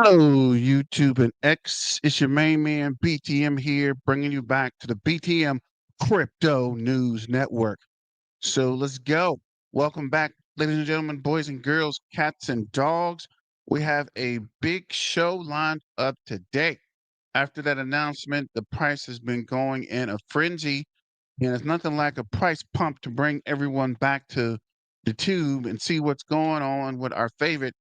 Hello, YouTube and X. It's your main man, BTM here, bringing you back to the BTM Crypto News Network. So let's go. Welcome back, ladies and gentlemen, boys and girls, cats and dogs. We have a big show lined up today. After that announcement, the price has been going in a frenzy, and it's nothing like a price pump to bring everyone back to the tube and see what's going on with our favorite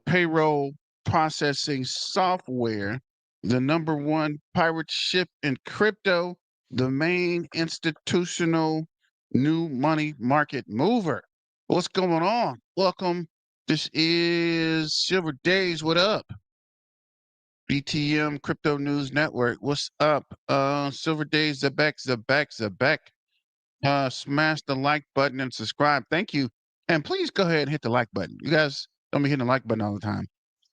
payroll processing software, the number one pirate ship in crypto, the main institutional new money market mover. What's going on? Welcome. This is Silver Days. What up? BTM Crypto News Network. What's up? Silver Days, Zebec. Smash the like button and subscribe. Thank you. And please go ahead and hit the like button. You guys don't be hitting the like button all the time.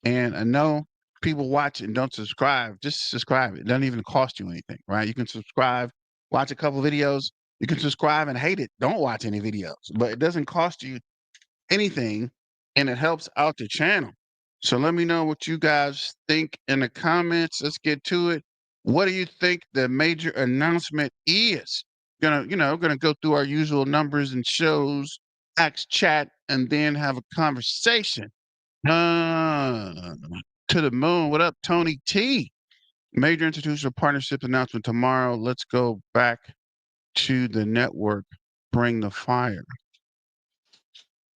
And I know people watch and don't subscribe. Just subscribe. It doesn't even cost you anything, right? You can subscribe, watch a couple videos. You can subscribe and hate it. Don't watch any videos, but it doesn't cost you anything and it helps out the channel. So let me know what you guys think in the comments. Let's get to it. What do you think the major announcement is? Gonna go through our usual numbers and shows, ask chat, and then have a conversation. Uh, to the moon. What up, Tony T? Major institutional partnerships announcement tomorrow. Let's go back to the network. Bring the fire.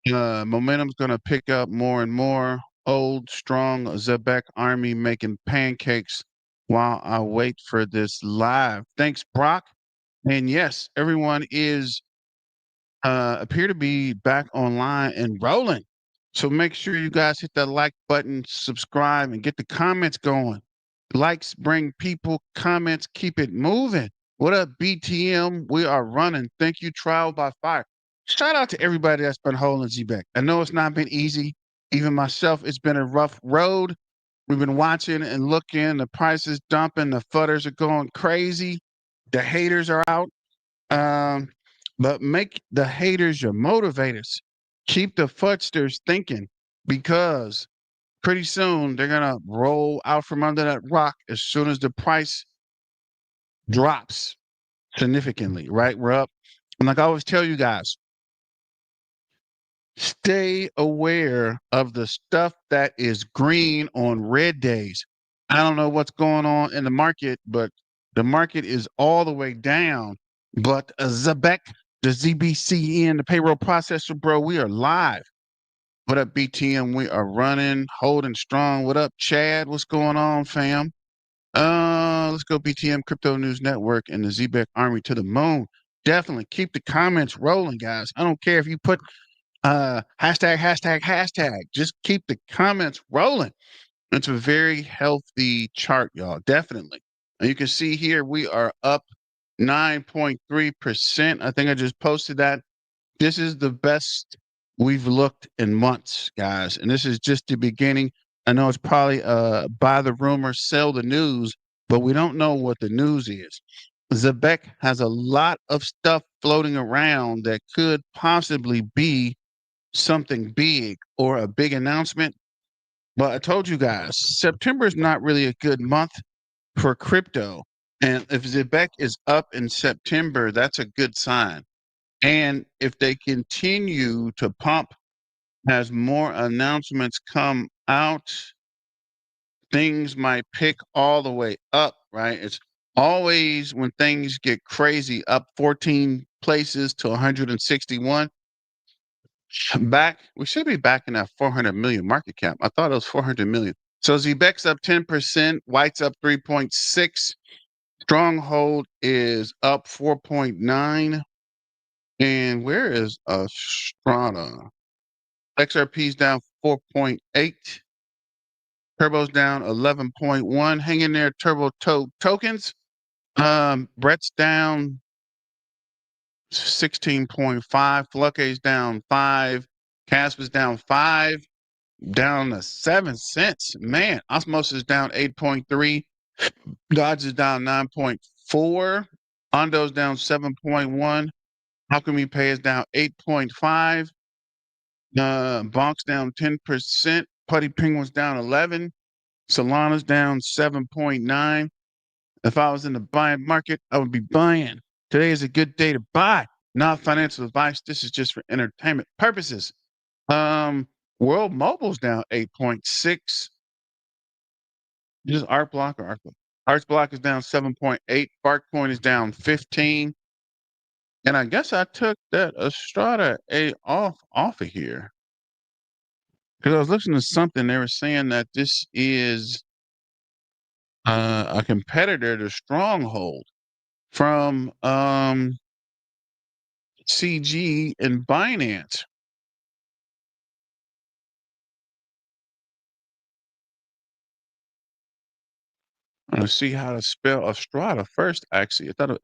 Momentum's going to pick up more and more. Old, strong Zebec army making pancakes while I wait for this live. Thanks, Brock. And yes, everyone is appear to be back online and rolling. So make sure you guys hit that like button, subscribe, and get the comments going. Likes bring people, comments keep it moving. What up, BTM? We are running. Thank you, Trial by Fire. Shout out to everybody that's been holding Zebec. I know it's not been easy. Even myself, it's been a rough road. We've been watching and looking. The price is dumping. The fudders are going crazy. The haters are out. Um, but make the haters your motivators. Keep the fudsters thinking because pretty soon they're gonna roll out from under that rock as soon as the price drops significantly, right? We're up. And like I always tell you guys, stay aware of the stuff that is green on red days. I don't know what's going on in the market, but the market is all the way down. But Zebec, the ZBCN, the payroll processor, bro, we are live. What up, BTM? We are running, holding strong. What up, Chad? What's going on, fam? Let's go BTM Crypto News Network and the Zebec Army to the moon. Definitely keep the comments rolling, guys. I don't care if you put hashtag. Just keep the comments rolling. It's a very healthy chart, y'all. Definitely. And you can see here we are up 9.3%. I think I just posted that. This is the best we've looked in months, guys. And this is just the beginning. I know it's probably buy the rumor, sell the news, but we don't know what the news is. Zebec has a lot of stuff floating around that could possibly be something big or a big announcement. But I told you guys, September is not really a good month for crypto. And if Zebec is up in September, that's a good sign. And if they continue to pump as more announcements come out, things might pick all the way up, right? It's always when things get crazy, up 14 places to 161. Back, we should be back in that 400 million market cap. I thought it was 400 million. So Zebec's up 10%, White's up 3.6, Stronghold is up 4.9. And where is Strata? XRP's down 4.8. Turbo's down 11.1. Hang in there, Turbo tokens. Brett's down 16.5. Flukke's down 5. Casper's down 5. Down to 7 cents. Man, Osmosis is down 8.3. Dodge is down 9.4. Ondo's down 7.1. Alchemy Pay is down 8.5. Bonk's down 10%. Putty Penguin's down 11. Solana's down 7.9. If I was in the buying market, I would be buying. Today is a good day to buy. Not financial advice. This is just for entertainment purposes. World Mobile's down 8.6. Just Art Block or Art Block? Arts Block is down 7.8. Barkcoin is down 15. And I guess I took that Estrada A off of here. Because I was listening to something, they were saying that this is a competitor to Stronghold from CG and Binance. I'm gonna see how to spell Estrada first. Actually, I thought of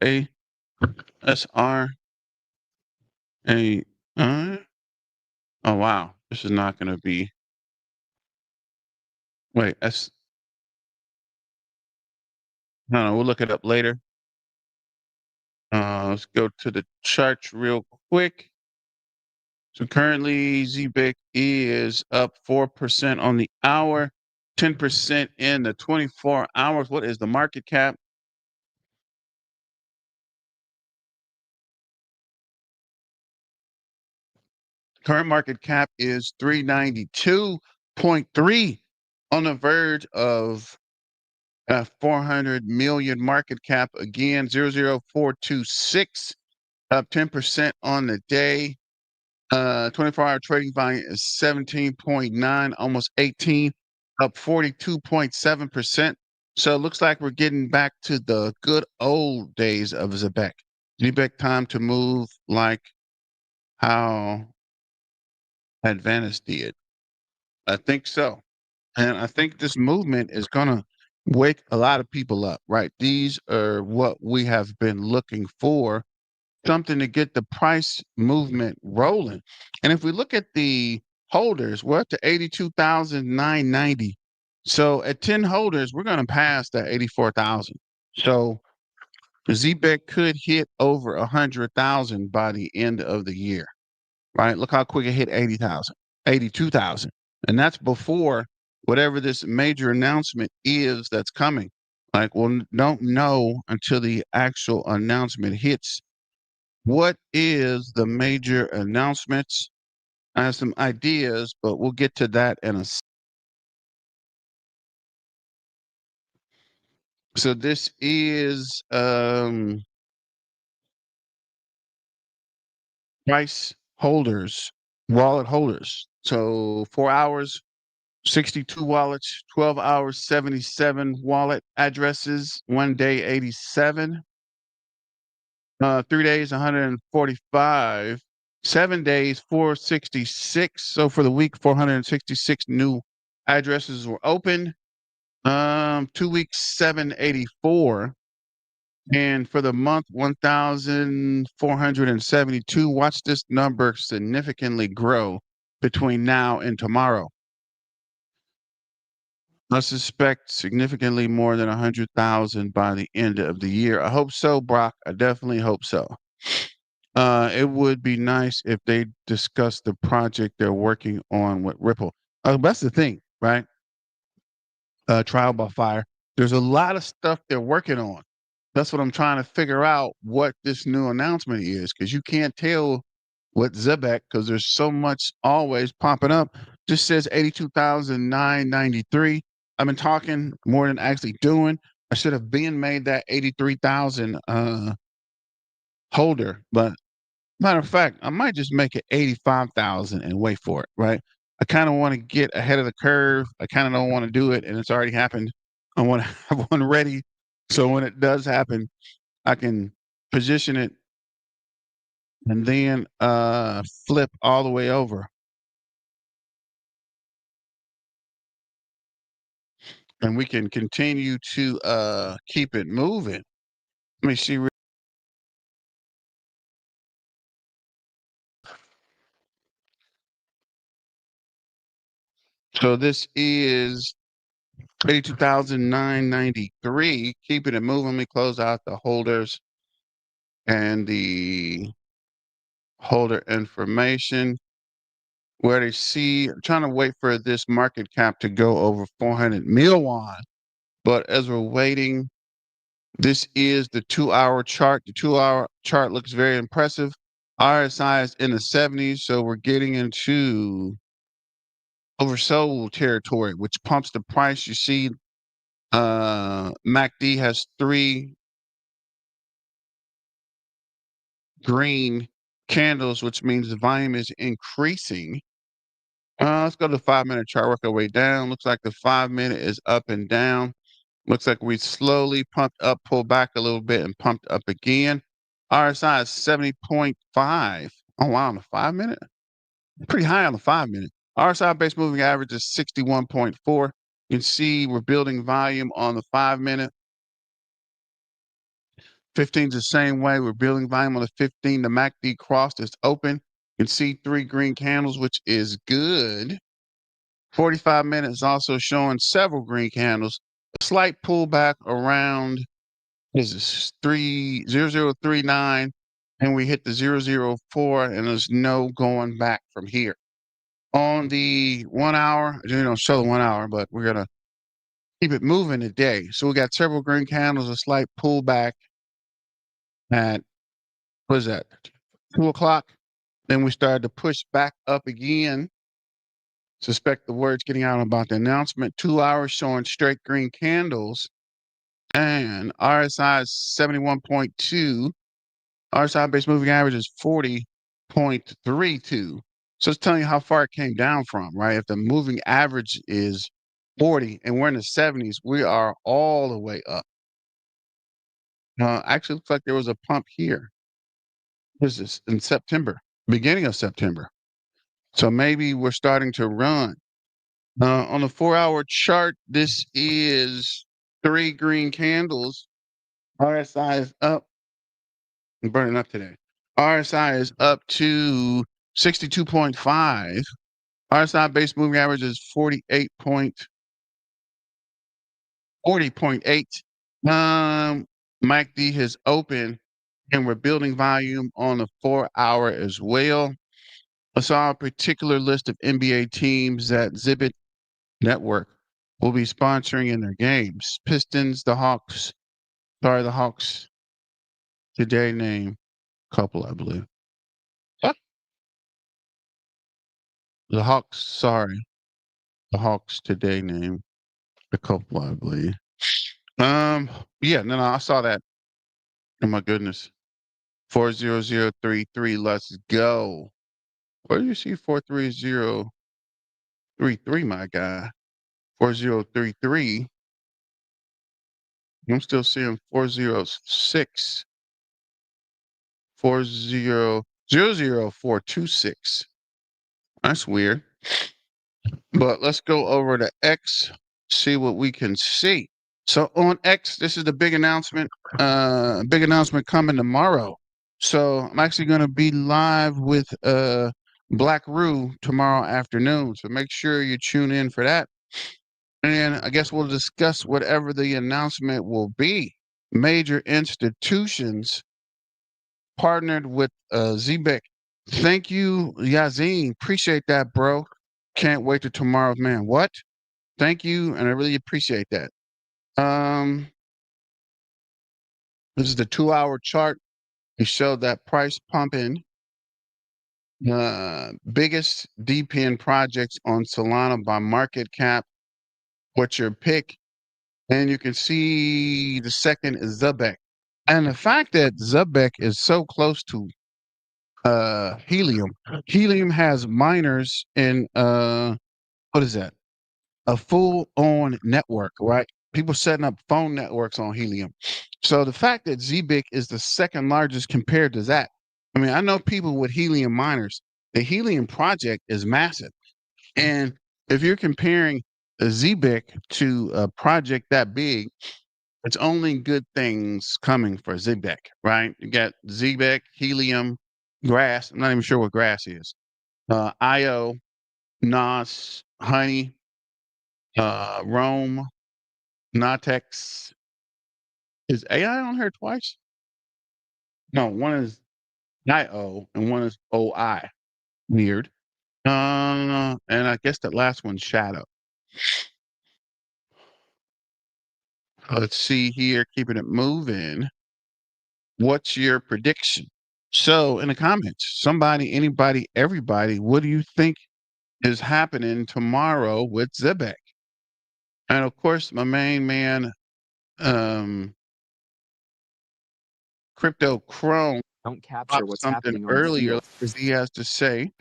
ASRA. Oh wow, this is not gonna be. Wait, S. No, we'll look it up later. Let's go to the charts real quick. So currently, Zebec is up 4% on the hour, 10% in the 24 hours. What is the market cap? Current market cap is 392.3, on the verge of 400 million market cap again. 00426, up 10% on the day. 24-hour trading volume is 17.9, almost 18, up 42.7%. So it looks like we're getting back to the good old days of Zebec. Zebec time to move like how Advantage did. I think so. And I think this movement is going to wake a lot of people up, right? These are what we have been looking for, something to get the price movement rolling. And if we look at the holders, we're up to 82,990. So at 10 holders, we're going to pass that 84,000. So ZBEC could hit over 100,000 by the end of the year, right? Look how quick it hit 80,000, 82,000. And that's before whatever this major announcement is that's coming. Like, well, don't know until the actual announcement hits. What is the major announcements? I have some ideas, but we'll get to that in a second. So this is price holders, wallet holders. So 4 hours, 62 wallets, 12 hours, 77 wallet addresses, 1 day, 87, 3 days, 145, 7 days, 466. So for the week, 466 new addresses were opened. 2 weeks, 784. And for the month, 1,472. Watch this number significantly grow between now and tomorrow. I suspect significantly more than 100,000 by the end of the year. I hope so, Brock. I definitely hope so. It would be nice if they discuss the project they're working on with Ripple. That's the thing, right? Trial by fire. There's a lot of stuff they're working on. That's what I'm trying to figure out what this new announcement is, because you can't tell what Zebec, because there's so much always popping up. Just says 82,993. I've been talking more than actually doing. I should have been made that 83,000 holder, but matter of fact, I might just make it 85,000 and wait for it, right? I kind of want to get ahead of the curve. I kind of don't want to do it, and it's already happened. I want to have one ready, so when it does happen, I can position it and then flip all the way over, and we can continue to keep it moving. Let me see. So this is 82,993. Keeping it moving. Let me close out the holders and the holder information. where they see, I'm trying to wait for this market cap to go over 400 mil on. But as we're waiting, this is the 2-hour chart. The 2-hour chart looks very impressive. RSI is in the 70s, so we're getting into oversold territory, which pumps the price. You see, MACD has 3 green candles, which means the volume is increasing. Let's go to the 5-minute chart, work our way down. Looks like the 5-minute is up and down. Looks like we slowly pumped up, pulled back a little bit, and pumped up again. RSI is 70.5. Oh, wow, on the 5-minute? Pretty high on the 5-minute. RSI base moving average is 61.4. You can see we're building volume on the 5-minute. 15 is the same way. We're building volume on the 15. The MACD crossed is open. You can see 3 green candles, which is good. 45 minutes also showing several green candles. A slight pullback around, what is this, 30039, and we hit the 004, and there's no going back from here. On the 1 hour, you don't show the 1 hour, but we're going to keep it moving today. So we got several green candles, a slight pullback at, what is that, 2 o'clock. Then we started to push back up again. Suspect the word's getting out about the announcement. 2 hours showing straight green candles. And RSI is 71.2. RSI base moving average is 40.32. So it's telling you how far it came down from, right? If the moving average is 40 and we're in the 70s, we are all the way up. Actually, looks like there was a pump here. What is this? In September, beginning of September. So maybe we're starting to run. On the 4-hour chart, this is 3 green candles. RSI is up. I'm burning up today. RSI is up to 62.5. RSI base moving average is 40.8. MACD has opened and we're building volume on the 4-hour as well. I saw a particular list of NBA teams that Zebec Network will be sponsoring in their games. Pistons, the Hawks. Sorry, the Hawks today name couple, I believe. What? The Hawks, sorry. The Hawks today name a couple, I believe. Yeah, no, I saw that. Oh my goodness. 40033, let's go. Where do you see 43033, my guy? 4033. I'm still seeing 406. 4000426. That's weird. But let's go over to X, see what we can see. So on X, this is the big announcement. Big announcement coming tomorrow. So I'm actually going to be live with Black Roo tomorrow afternoon. So make sure you tune in for that. And I guess we'll discuss whatever the announcement will be. Major institutions partnered with Zebec. Thank you, Yazin. Appreciate that, bro. Can't wait till tomorrow, man. What? Thank you, and I really appreciate that. This is the 2-hour chart. It showed that price pumping. Biggest DPN projects on Solana by market cap. What's your pick? And you can see the second is Zebec. And the fact that Zebec is so close to Helium. Helium has miners in what is that? A full-on network, right? People setting up phone networks on Helium. So the fact that Zebec is the second largest compared to that, I mean, I know people with Helium miners. The Helium project is massive, and if you're comparing a Zebec to a project that big, it's only good things coming for Zebec, right? You got Zebec, Helium, Grass. I'm not even sure what Grass is. IO, Nos, Honey, Rome, Natex. Is AI on here twice? No, one is IO and one is OI. Weird. And I guess the last one's shadow. Let's see here, keeping it moving. What's your prediction? So in the comments, somebody, anybody, everybody, what do you think is happening tomorrow with Zebec? And of course, my main man, um, Crypto Chrome, Don't capture dropped what's something happening on the earlier. field. He has to say.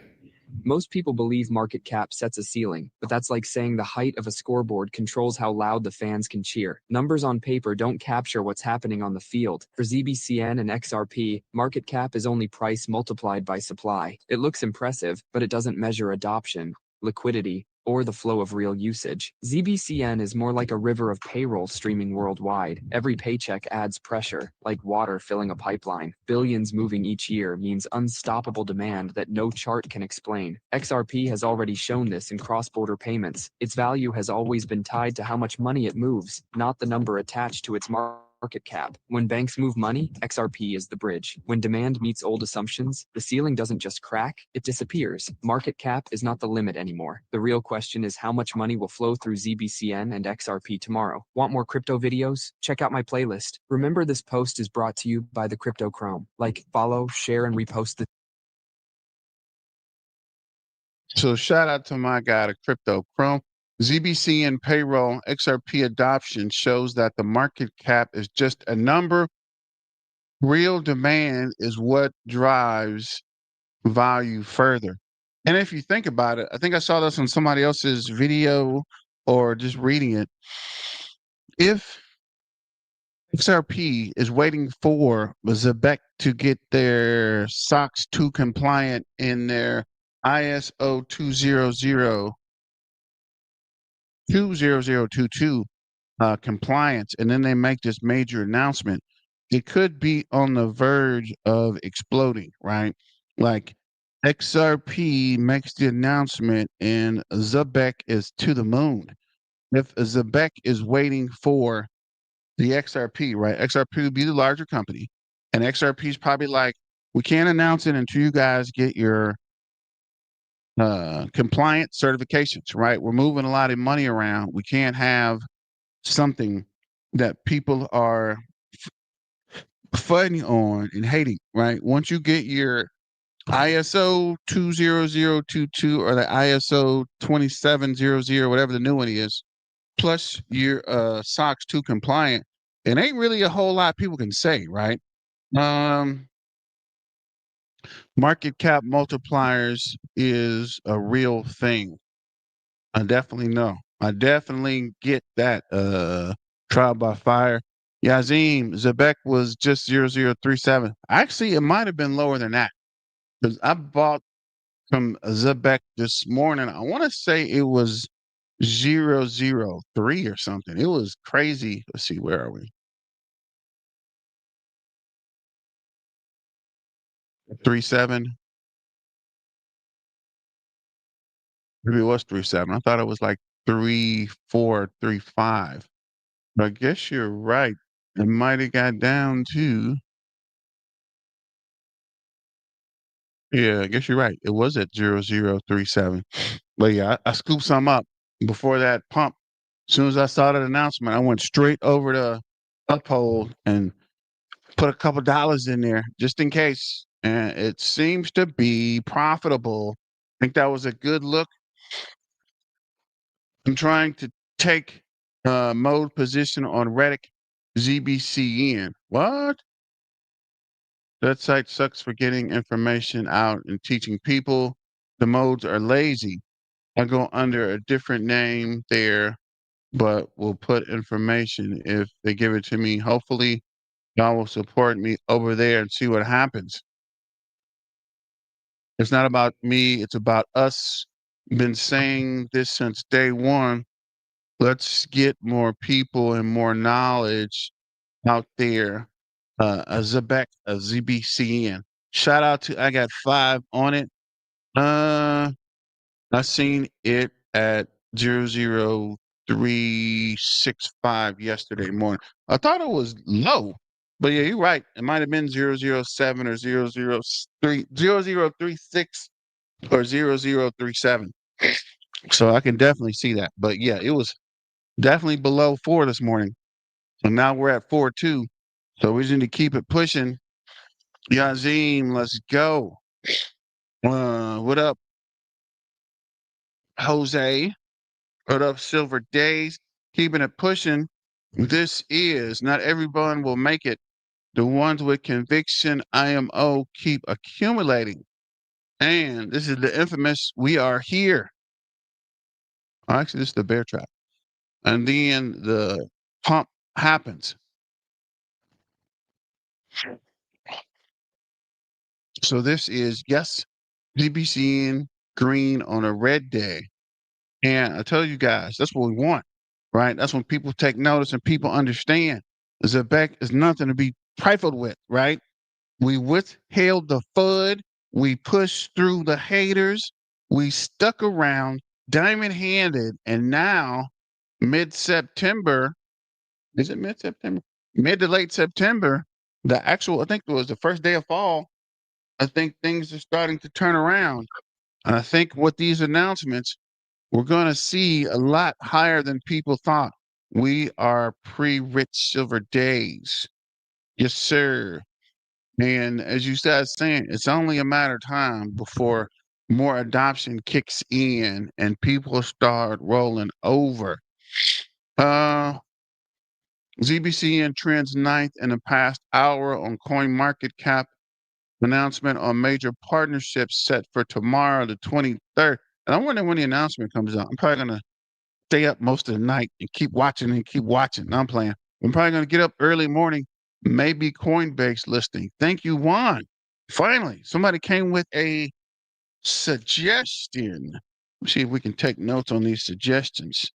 Most people believe market cap sets a ceiling, but that's like saying the height of a scoreboard controls how loud the fans can cheer. Numbers on paper don't capture what's happening on the field. For ZBCN and XRP, market cap is only price multiplied by supply. It looks impressive, but it doesn't measure adoption, liquidity, or the flow of real usage. ZBCN is more like a river of payroll streaming worldwide. Every paycheck adds pressure, like water filling a pipeline. Billions moving each year means unstoppable demand that no chart can explain. XRP has already shown this in cross-border payments. Its value has always been tied to how much money it moves, not the number attached to its market cap. When banks move money, XRP is the bridge. When demand meets old assumptions, the ceiling doesn't just crack, it disappears. Market cap is not the limit anymore. The real question is how much money will flow through ZBCN and XRP tomorrow. Want more crypto videos? Check out my playlist. Remember, this post is brought to you by the Crypto Chrome. Like, follow, share, and repost the So shout out to my guy, the Crypto Chrome. ZBCN payroll XRP adoption shows that the market cap is just a number. Real demand is what drives value further. And if you think about it, I think I saw this on somebody else's video or just reading it. If XRP is waiting for Zebec to get their SOX 2 compliant in their ISO 20022 compliance, and then they make this major announcement, it could be on the verge of exploding, right? Like XRP makes the announcement and Zebec is to the moon. If Zebec is waiting for the XRP, right? XRP would be the larger company, and XRP is probably like, we can't announce it until you guys get your compliant certifications, right? We're moving a lot of money around. We can't have something that people are fighting on and hating, right? Once you get your ISO 20022 or the ISO 2700, whatever the new one is, plus your SOX 2 compliant, it ain't really a whole lot people can say, right? Um, Market cap multipliers is a real thing. I definitely know. I definitely get that. Trial by fire. Yazim Zebec was just 0037. Actually, it might have been lower than that because I bought from Zebec this morning. I want to say it was 003 or something. It was crazy. Let's see, where are we? 37. Maybe it was 37. I thought it was like 34, 35. But I guess you're right. It might have got down to, yeah, I guess you're right. It was at 0037. But yeah, I scooped some up before that pump. As soon as I saw that announcement, I went straight over to Uphold and put a couple dollars in there just in case. And it seems to be profitable. I think that was a good look. I'm trying to take mode position on Reddit ZBCN. What? That site sucks for getting information out and teaching people. The modes are lazy. I go under a different name there, but will put information if they give it to me. Hopefully, y'all will support me over there and see what happens. It's not about me, it's about us. Been saying this since day one. Let's get more people and more knowledge out there. A Zebec, a ZBCN. Shout out to I got 5 on it. I seen it at 00365 yesterday morning. I thought it was low, but yeah, you're right. It might have been 007 or 003 0036. or 0037. So I can definitely see that. But yeah, it was definitely below 4 this morning. And now we're at 4.2. So we just need to keep it pushing. Yazim, let's go. What up, Jose? What up, Silver Days? Keeping it pushing. This is not everyone will make it. The ones with conviction, IMO, keep accumulating. And this is the infamous we are here. Actually, this is the bear trap. And then the pump happens. So this is, yes, ZBCN green on a red day. And I tell you guys, that's what we want, right? That's when people take notice and people understand. Zebec is nothing to be trifled with, right? We withheld the FUD. We pushed through the haters. We stuck around diamond handed. And now, mid September, is it mid September? Mid to late September, the actual, I think it was the first day of fall. I think things are starting to turn around. And I think with these announcements, we're going to see a lot higher than people thought. We are pre-rich silver days. Yes, sir. And as you started saying, it's only a matter of time before more adoption kicks in and people start rolling over. Uh, ZBCN trends ninth in the past hour on coin market cap. Announcement on major partnerships set for tomorrow, the 23rd. And I wonder when the announcement comes out. I'm probably going to stay up most of the night and keep watching and keep watching. No, I'm playing. I'm probably going to get up early morning, maybe Coinbase listing. Thank you, Juan. Finally, somebody came with a suggestion. Let's see if we can take notes on these suggestions.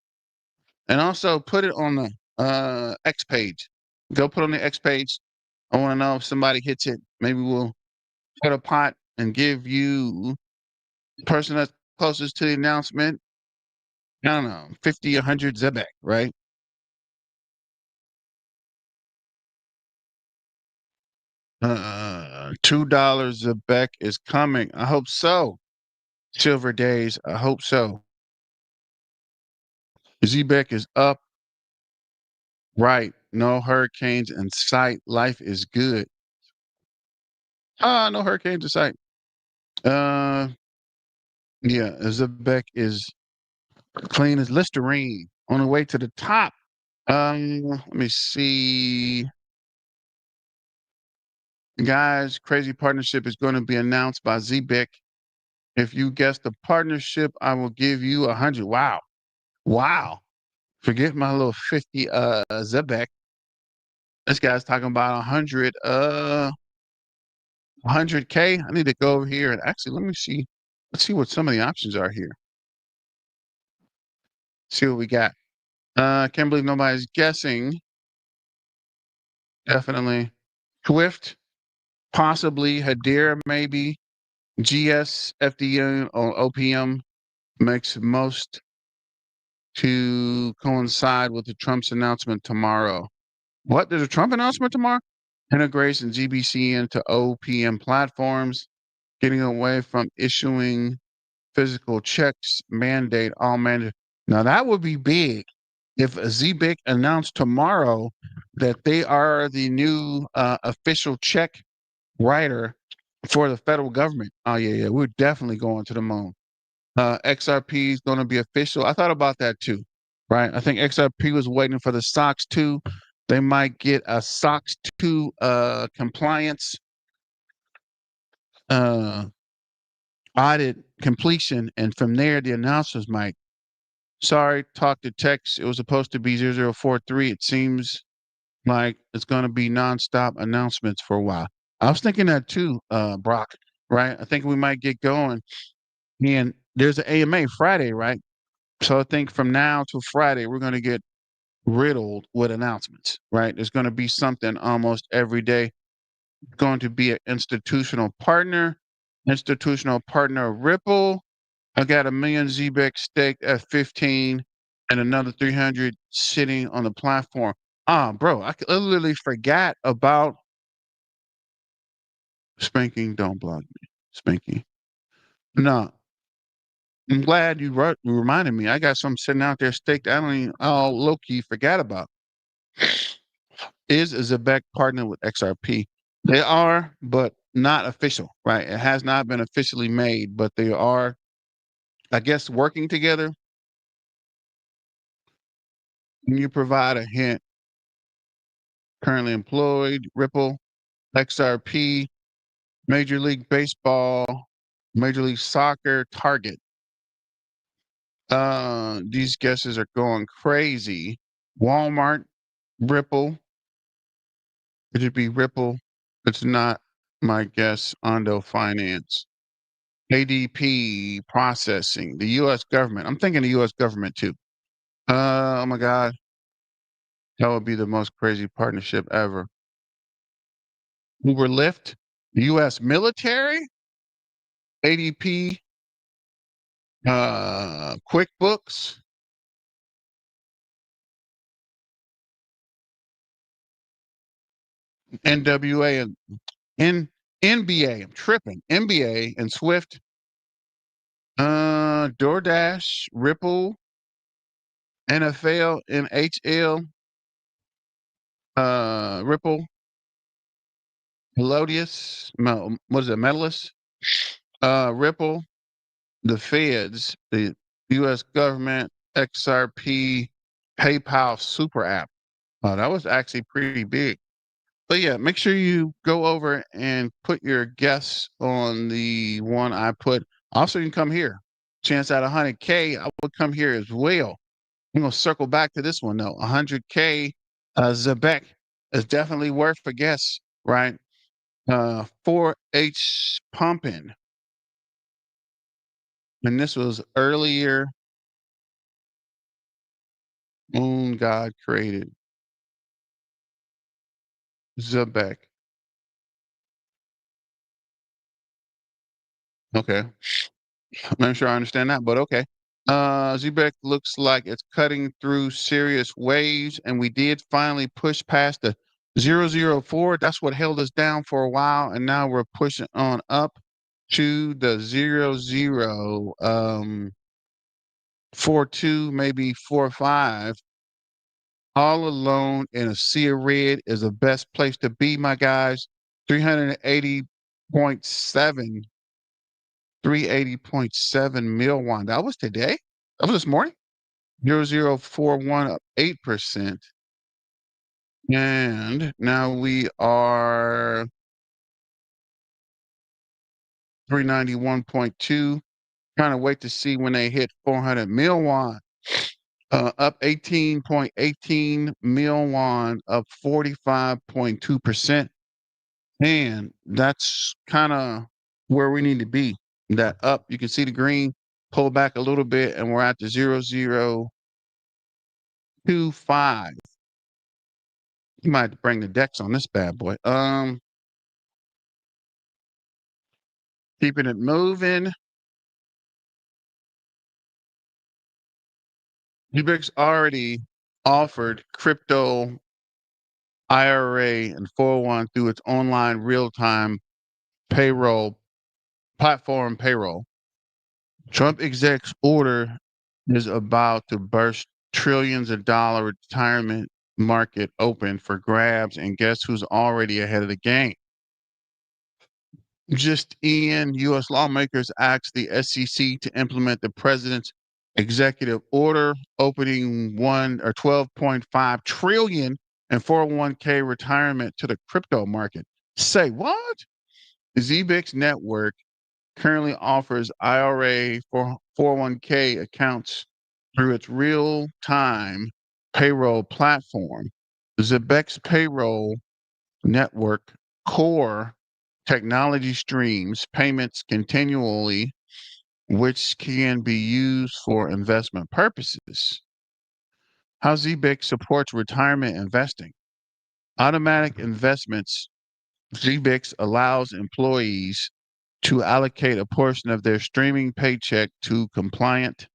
And also put it on the X page. Go put on the X page. I want to know if somebody hits it. Maybe we'll put a pot and give you the person that's closest to the announcement, I don't know, 50, 100 Zebec, right? $2 Zebec is coming. I hope so. Silver days. I hope so. Zebec is up. Right. No hurricanes in sight. Life is good. No hurricanes in sight. Uh, yeah, Zebec is clean as Listerine on the way to the top. Let me see. Guys, crazy partnership is going to be announced by Zebec. If you guess the partnership, I will give you 100. Wow. Wow. Forget my little 50 Zebec. This guy's talking about 100K. I need to go over here and actually let me see. Let's see what some of the options are here. See what we got. Can't believe nobody's guessing. Definitely. Swift, possibly Hedera, maybe. GS, FDN, or OPM makes most to coincide with the Trump's announcement tomorrow. What? There's a Trump announcement tomorrow? Integration ZBCN to OPM platforms, getting away from issuing physical checks, mandate all mandate. Now that would be big if Zebec announced tomorrow that they are the new official check writer for the federal government. Oh yeah, we're definitely going to the moon. XRP is going to be official. I thought about that too, right? I think XRP was waiting for the SOX 2. They might get a SOX 2 compliance uh, audit completion, and from there the announcers might. Sorry, talk to text. It was supposed to be 0043. It seems like it's going to be nonstop announcements for a while. I was thinking that too, Brock. Right? I think we might get going. And there's an AMA Friday, right? So I think from now to Friday, we're going to get riddled with announcements, right? There's going to be something almost every day. Going to be an institutional partner Ripple. I got a million ZBEC staked at 15 and another 300 sitting on the platform. Bro, I literally forgot about Spanking. Don't block me. Spanking. No, I'm glad you reminded me. I got some sitting out there staked. I don't even, oh, low key forgot about. Is Zebec partnered with XRP? They are, but not official, right? It has not been officially made, but they are, I guess, working together. Can you provide a hint? Currently employed, Ripple, XRP, Major League Baseball, Major League Soccer, Target. These guesses are going crazy. Walmart, Ripple. Could it be Ripple? It's not my guess. Ondo Finance. ADP processing. The US government. I'm thinking the US government too. Oh my God. That would be the most crazy partnership ever. Uber Lyft, the US military, ADP, QuickBooks, NWA and NBA. I'm tripping. NBA and Swift, DoorDash, Ripple, NFL, NHL, Ripple, Melodius, what is it, Medalist? Ripple, the Feds, the US government, XRP, PayPal super app. That was actually pretty big. But yeah, make sure you go over and put your guess on the one I put. Also, you can come here. Chance at 100K, I would come here as well. I'm gonna circle back to this one though. 100K, Zebec is definitely worth a guess, right? 4H pumping, and this was earlier. Moon God created Zebec. Okay, I'm not sure I understand that, but okay. Zebec looks like it's cutting through serious waves, and we did finally push past the 004. That's what held us down for a while, and now we're pushing on up to the 42, maybe 45. All alone in a sea of red is the best place to be, my guys. 380.7, 380.7 mil won. That was today. That was this morning. 0041 up 8%. And now we are 391.2. Trying to wait to see when they hit 400 mil won. Up 18.18 mil won, up 45.2%. And that's kind of where we need to be. That up, you can see the green, pull back a little bit, and we're at the 0025. You might bring the decks on this bad boy. Keeping it moving. Ubix already offered crypto IRA and 401 through its online real-time payroll platform payroll. Trump execs order is about to burst trillions of dollar retirement market open for grabs, and guess who's already ahead of the game? Just in, U.S. lawmakers asked the SEC to implement the president's executive order opening 12.5 trillion in 401k retirement to the crypto market. Say what? Zebec Network currently offers IRA for 401k accounts through its real-time payroll platform. Zebec's payroll network core technology streams payments continually, which can be used for investment purposes. How Zebec supports retirement investing. Automatic investments. Zebec allows employees to allocate a portion of their streaming paycheck to compliant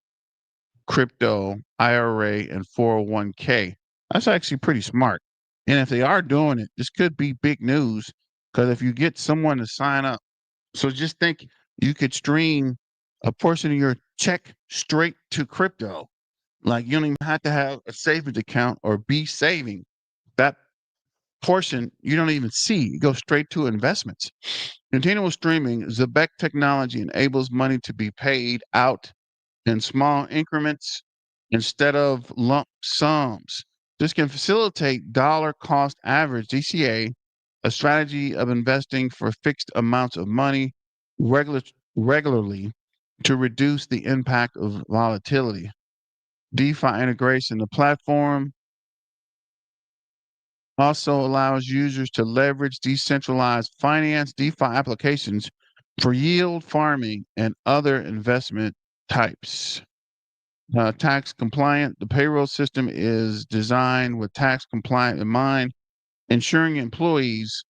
crypto, IRA, and 401k. That's actually pretty smart. And if they are doing it, this could be big news because if you get someone to sign up, so just think you could stream a portion of your check straight to crypto. Like you don't even have to have a savings account or be saving. That portion you don't even see. It goes straight to investments. Continuous streaming, Zebec technology enables money to be paid out in small increments instead of lump sums. This can facilitate dollar cost average DCA, a strategy of investing for fixed amounts of money regular, regularly to reduce the impact of volatility. DeFi integration, the platform also allows users to leverage decentralized finance DeFi applications for yield farming and other investment types. Tax compliant. The payroll system is designed with tax compliant in mind, ensuring employees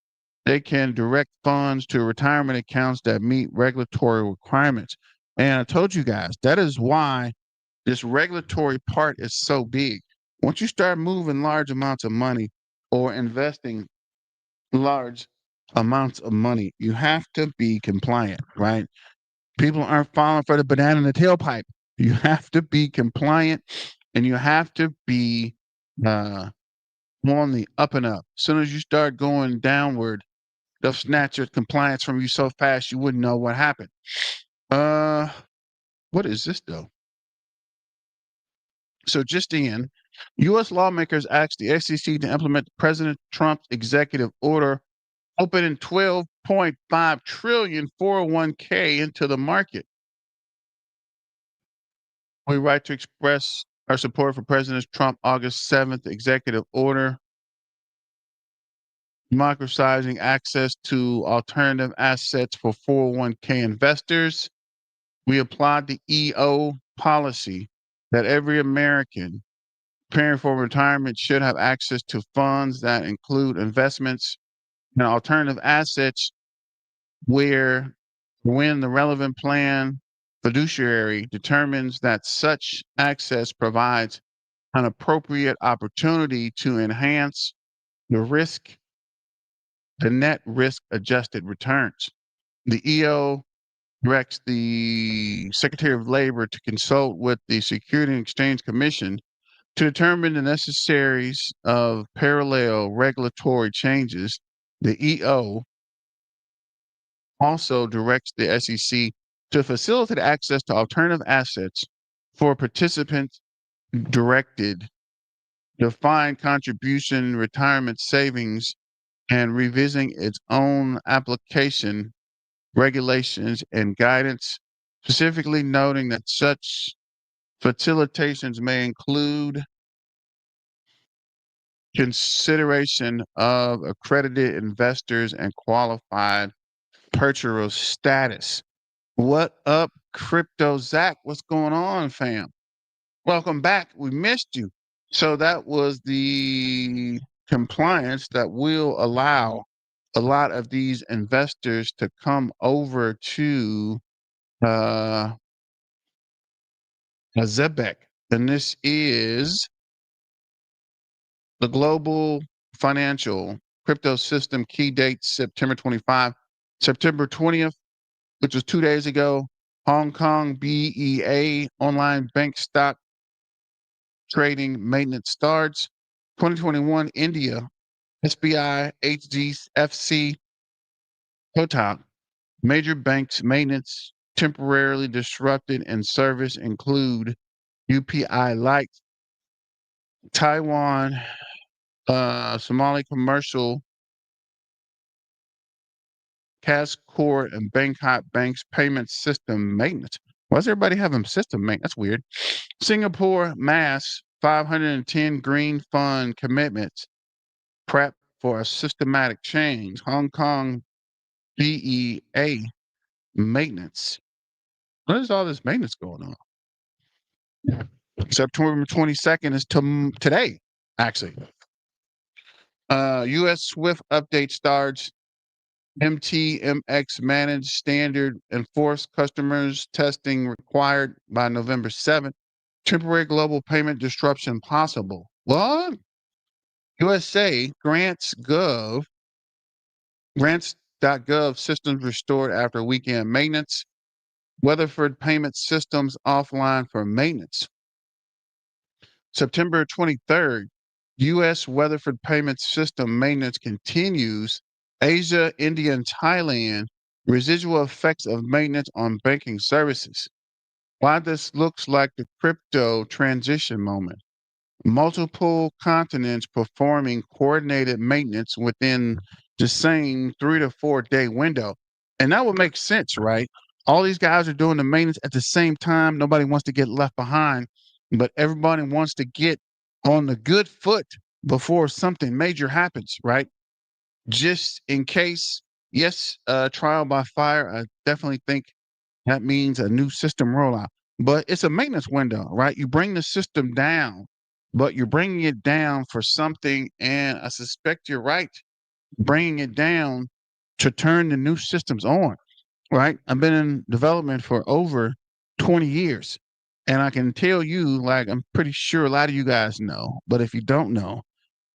they can direct funds to retirement accounts that meet regulatory requirements. And I told you guys that is why this regulatory part is so big. Once you start moving large amounts of money or investing large amounts of money, you have to be compliant, right? People aren't falling for the banana in the tailpipe. You have to be compliant and you have to be uh, on the up and up. As soon as you start going downward, they'll snatch your compliance from you so fast you wouldn't know what happened. Uh, what is this though? So just in, U.S. lawmakers asked the SEC to implement President Trump's executive order opening 12.5 trillion 401k into the market. We write to express our support for President Trump August 7th executive order democratizing access to alternative assets for 401k investors. We applaud the EO policy that every American preparing for retirement should have access to funds that include investments and alternative assets where when the relevant plan fiduciary determines that such access provides an appropriate opportunity to enhance the net risk adjusted returns. The EO directs the Secretary of Labor to consult with the Security and Exchange Commission to determine the necessaries of parallel regulatory changes. The EO also directs the SEC to facilitate access to alternative assets for participants directed defined contribution retirement savings and revising its own application regulations and guidance, specifically noting that such facilitations may include consideration of accredited investors and qualified purchaser status. What up, Crypto Zach? What's going on, fam? Welcome back. We missed you. So that was the compliance that will allow a lot of these investors to come over to Zebec. And this is the global financial crypto system key date September 25, September 20th, which was 2 days ago. Hong Kong BEA online bank stock trading maintenance starts. 2021 India SBI HDFC Kotak major banks maintenance temporarily disrupted and service include UPI Light, Taiwan, Somali Commercial, Cascore, and Bangkok Bank's payment system maintenance. Why is everybody having system maintenance? That's weird. Singapore Mass 510 green fund commitments prep for a systematic change. Hong Kong BEA maintenance. What is all this maintenance going on? September 22nd is today, actually. US Swift update starts. MTMX managed standard enforced customers testing required by November 7th. Temporary global payment disruption possible. What? USA grants.gov systems restored after weekend maintenance. Weatherford Payment Systems offline for maintenance. September 23rd, U.S. Weatherford Payment System maintenance continues. Asia, India, and Thailand, residual effects of maintenance on banking services. Why this looks like the crypto transition moment. Multiple continents performing coordinated maintenance within the same 3 to 4 day window. And that would make sense, right? All these guys are doing the maintenance at the same time. Nobody wants to get left behind, but everybody wants to get on the good foot before something major happens, right? Just in case, yes, trial by fire. I definitely think that means a new system rollout, but it's a maintenance window, right? You bring the system down, but you're bringing it down for something. And I suspect you're right, bringing it down to turn the new systems on, right? I've been in development for over 20 years. And I can tell you, like, I'm pretty sure a lot of you guys know, but if you don't know,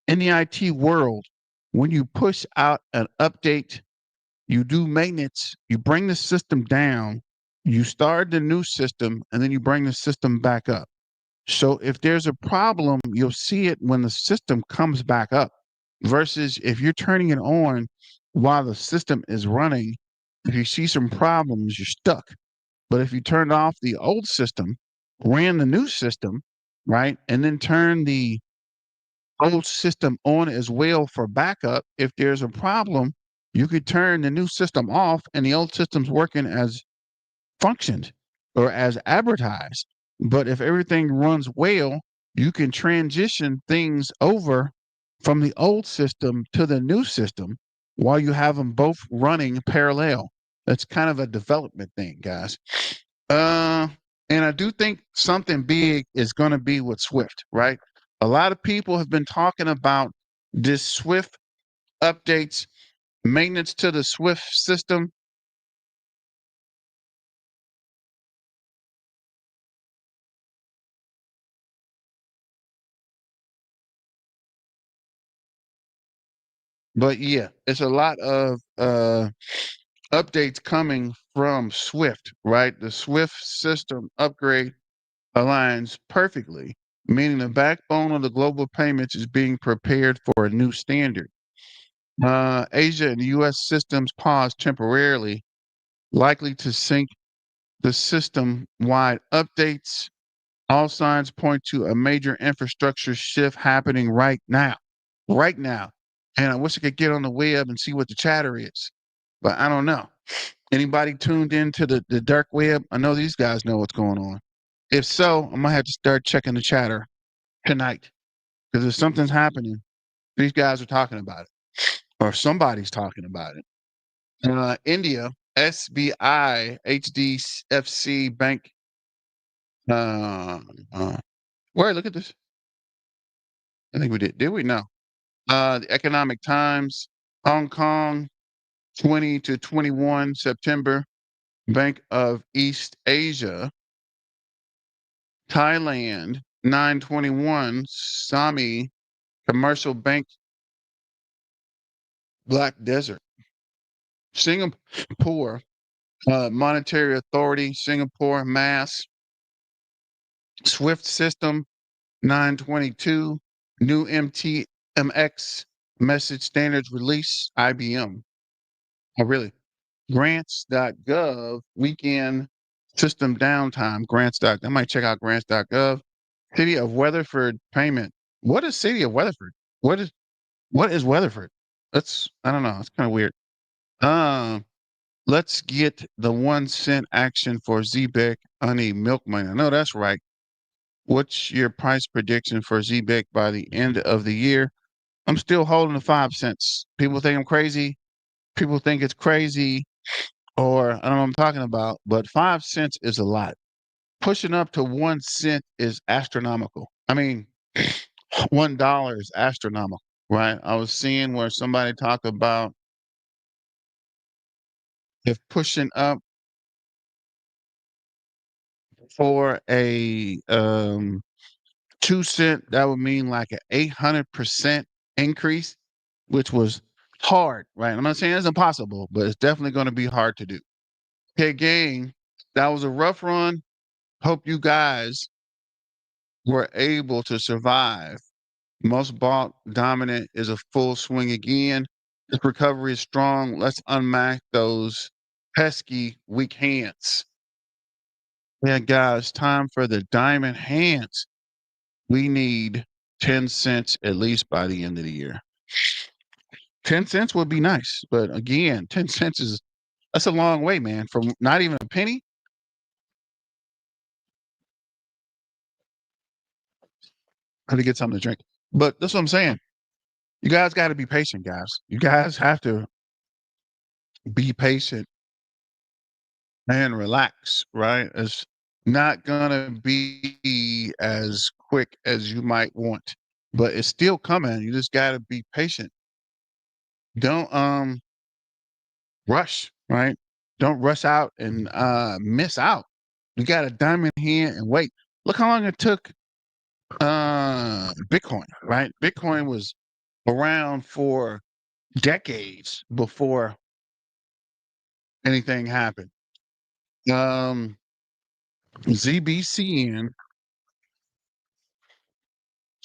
in the IT world, when you push out an update, you do maintenance, you bring the system down, you start the new system, and then you bring the system back up. So if there's a problem, you'll see it when the system comes back up versus if you're turning it on while the system is running. If you see some problems, you're stuck. But if you turned off the old system, ran the new system, right, and then turn the old system on as well for backup. If there's a problem, you could turn the new system off and the old system's working as functioned or as advertised. But if everything runs well, you can transition things over from the old system to the new system while you have them both running parallel. That's kind of a development thing, guys. Uh, and I do think something big is going to be with Swift, right? A lot of people have been talking about this Swift updates, maintenance to the Swift system. But yeah, it's a lot of updates coming from Swift, right? The Swift system upgrade aligns perfectly, meaning the backbone of the global payments is being prepared for a new standard. Asia and US systems pause temporarily, likely to sync the system wide updates. All signs point to a major infrastructure shift happening right now. Right now. And I wish I could get on the web and see what the chatter is, but I don't know. Anybody tuned into the dark web? I know these guys know what's going on. If so, I might have to start checking the chatter tonight because if something's happening, these guys are talking about it or somebody's talking about it. India, SBI, HDFC Bank. Uh, uh, where? Look at this. I think we did. Did we? No. The Economic Times, Hong Kong, 20 to 21 September, Bank of East Asia, Thailand, 921, Sami, Commercial Bank, Black Desert, Singapore, Monetary Authority, Singapore, Mass, Swift System, 922, New MTMX, Message Standards Release, IBM. Oh, really? Grants.gov, weekend system downtime, grants. I might check out grants.gov. City of Weatherford payment. What is City of Weatherford? What is Weatherford? I don't know. It's kind of weird. Um, let's get the 1 cent action for Zebec honey milk money. I know that's right. What's your price prediction for Zebec by the end of the year? I'm still holding the 5 cents. People think I'm crazy. People think it's crazy, or I don't know what I'm talking about, but 5 cents is a lot. Pushing up to 1 cent is astronomical. I mean, $1 is astronomical, right? I was seeing where somebody talked about if pushing up for a 2 cent, that would mean like an 800% increase, which was hard, right? I'm not saying it's impossible, but it's definitely going to be hard to do. Okay, gang. That was a rough run. Hope you guys were able to survive. Most bought dominant is a full swing again. This recovery is strong. Let's unmask those pesky weak hands. Yeah, guys, time for the diamond hands. We need 10 cents at least by the end of the year. 10 cents would be nice, but again, 10 cents is that's a long way, man. From not even a penny. I had to get something to drink. But that's what I'm saying. You guys got to be patient, guys. You guys have to be patient and relax, right? It's not gonna be as quick as you might want, but it's still coming. You just gotta be patient. Don't rush, right? Don't rush out and miss out. You got a diamond hand and wait. Look how long it took Bitcoin, right? Bitcoin was around for decades before anything happened. Um ZBCN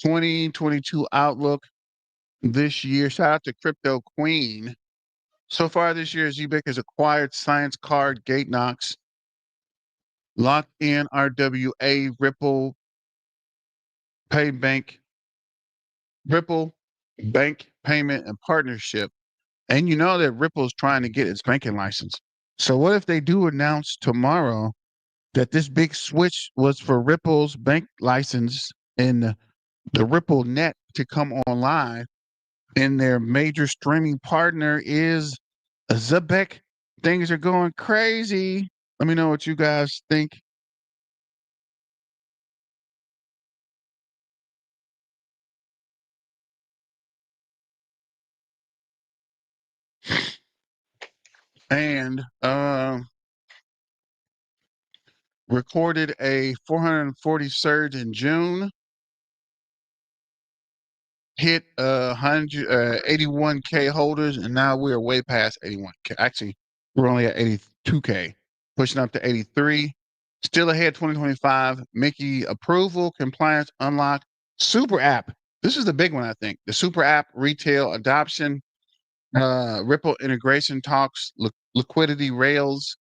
2022 outlook this year. Shout out to Crypto Queen. So far this year, Zebec has acquired Science Card, Gatenox, Locked In, RWA, Ripple, PayBank, Ripple, Bank Payment and Partnership. And you know that Ripple's trying to get its banking license. So what if they do announce tomorrow that this big switch was for Ripple's bank license and the Ripple net to come online, and their major streaming partner is Zebec? Things are going crazy. Let me know what you guys think. And recorded a 440 surge in June, hit 81K holders, and now we are way past 81K. Actually, we're only at 82K, pushing up to 83. Still ahead 2025. Mickey approval, compliance, unlock, super app. This is the big one, I think. The super app retail adoption, Ripple integration talks, liquidity rails,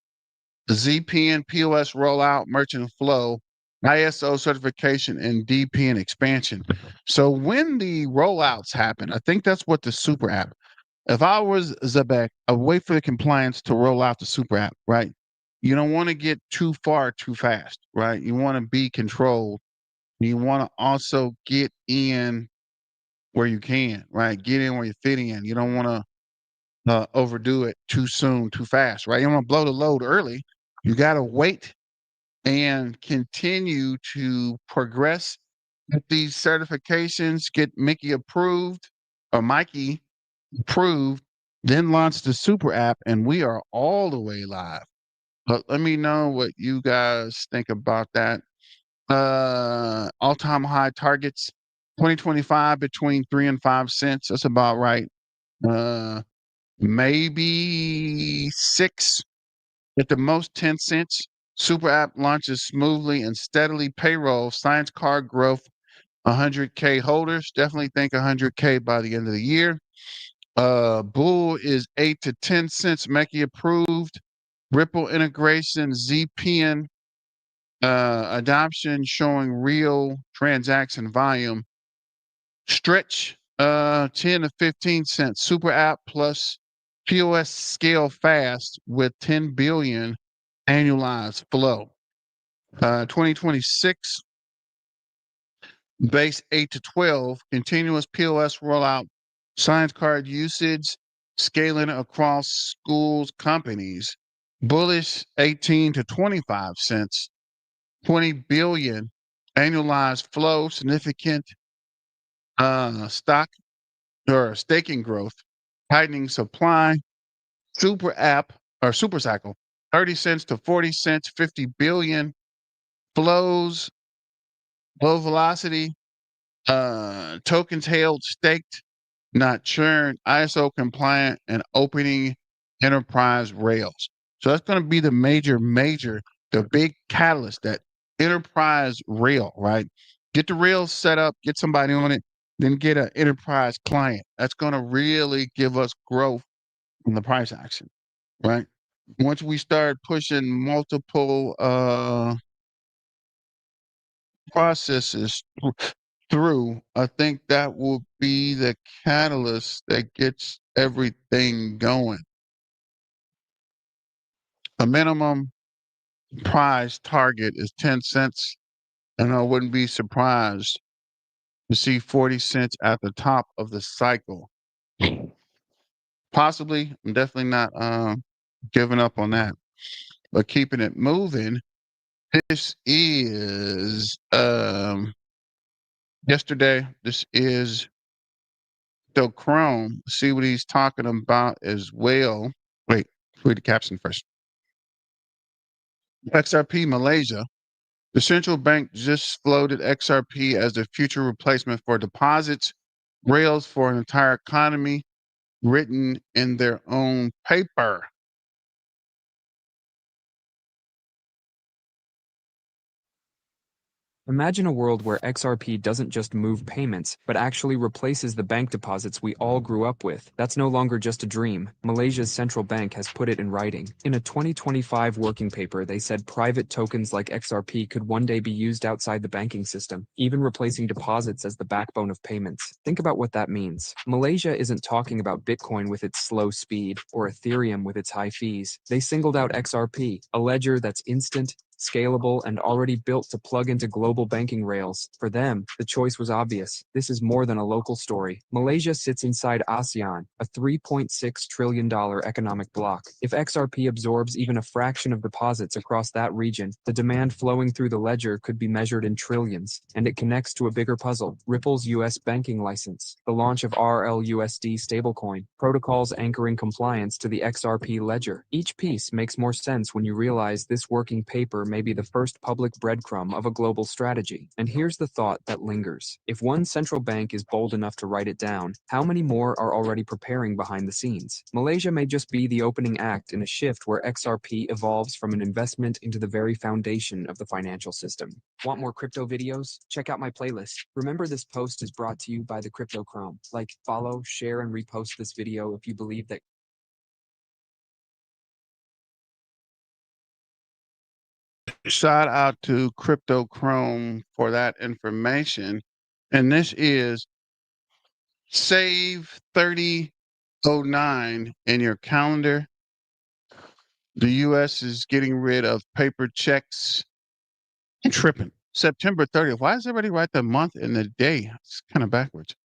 ZPN POS rollout, merchant flow, ISO certification, and DPN expansion. So when the rollouts happen, I think that's what the super app. If I was Zebec, I would wait for the compliance to roll out the super app, right? You don't want to get too far too fast, right? You want to be controlled. You want to also get in where you can, right? Get in where you fit in. You don't want to overdo it too soon, too fast, right? You don't want to blow the load early. You got to wait and continue to progress with these certifications, get Mickey approved or Mikey approved, then launch the super app, and we are all the way live. But let me know what you guys think about that. All-time high targets 2025 between 3 and 5 cents. That's about right. Uh maybe 6 at the most, 10 cents. Super app launches smoothly and steadily. Payroll, science card growth, 100K holders. Definitely think 100K by the end of the year. Bull is 8 to 10 cents. Meki approved. Ripple integration, ZPN adoption showing real transaction volume. Stretch 10 to 15 cents. Super app plus POS scale fast with 10 billion annualized flow. 2026 base 8 to 12, continuous POS rollout, science card usage, scaling across schools, companies. Bullish 18 to 25 cents, 20 billion annualized flow, significant stock or staking growth, tightening supply, super app or super cycle, 30 cents to 40 cents, 50 billion flows, low velocity, tokens held, staked, not churned, ISO compliant, and opening enterprise rails. So that's going to be the major the big catalyst, that enterprise rail, right? Get the rail set up, get somebody on it, then get an enterprise client. That's going to really give us growth in the price action, right? Once we start pushing multiple processes through, I think that will be the catalyst that gets everything going. A minimum price target is 10 cents, and I wouldn't be surprised to see 40 cents at the top of the cycle. Possibly, I'm definitely not giving up on that, but keeping it moving. This is yesterday. This is so Chrome. See what he's talking about as well. Wait, read the caption first. XRP Malaysia. The central bank just floated XRP as the future replacement for deposits, rails for an entire economy, written in their own paper. Imagine a world where XRP doesn't just move payments, but actually replaces the bank deposits we all grew up with. That's no longer just a dream. Malaysia's central bank has put it in writing. In a 2025 working paper, they said private tokens like XRP could one day be used outside the banking system, even replacing deposits as the backbone of payments. Think about what that means. Malaysia isn't talking about Bitcoin with its slow speed or Ethereum with its high fees. They singled out XRP, a ledger that's instant, scalable, and already built to plug into global banking rails. For them, the choice was obvious. This is more than a local story. Malaysia sits inside ASEAN, a $3.6 trillion economic bloc. If XRP absorbs even a fraction of deposits across that region, the demand flowing through the ledger could be measured in trillions, and it connects to a bigger puzzle: Ripple's US banking license, the launch of RLUSD stablecoin, protocols anchoring compliance to the XRP ledger. Each piece makes more sense when you realize this working paper may be the first public breadcrumb of a global strategy. And here's the thought that lingers. If one central bank is bold enough to write it down, how many more are already preparing behind the scenes? Malaysia may just be the opening act in a shift where XRP evolves from an investment into the very foundation of the financial system. Want more crypto videos? Check out my playlist. Remember, this post is brought to you by the Crypto Chrome. Like, follow, share, and repost this video if you believe that Shout out to Crypto Chrome for that information. And this is Save 3009 in your calendar. The US is getting rid of paper checks. I'm tripping. September 30th. Why does everybody write the month and the day? It's kind of backwards.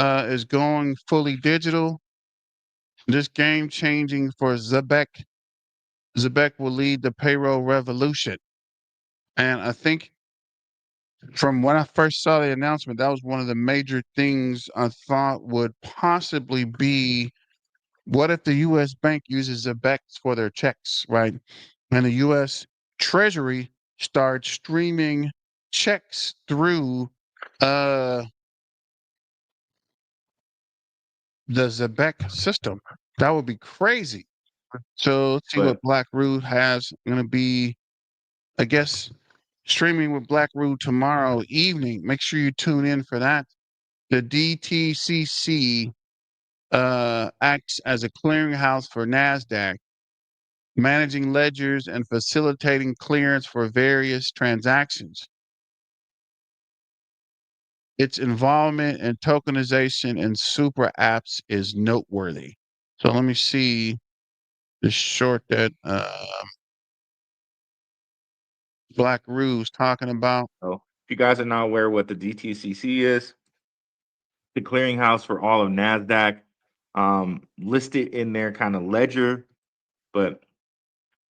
Is going fully digital. This game changing for Zebec. Zebec will lead the payroll revolution. And I think from when I first saw the announcement, that was one of the major things I thought would possibly be, what if the US bank uses Zebec for their checks, right? And the US Treasury starts streaming checks through uh the Zebec system. That would be crazy. So let's see what But BlackRoot has going to be, I guess, streaming with BlackRoot tomorrow evening. Make sure you tune in for that. The DTCC acts as a clearinghouse for NASDAQ, managing ledgers and facilitating clearance for various transactions. Its involvement in tokenization and super apps is noteworthy. So let me see the short that Black Ruse talking about. if you guys are not aware what the DTCC is, the clearinghouse for all of NASDAQ, listed in their kind of ledger, but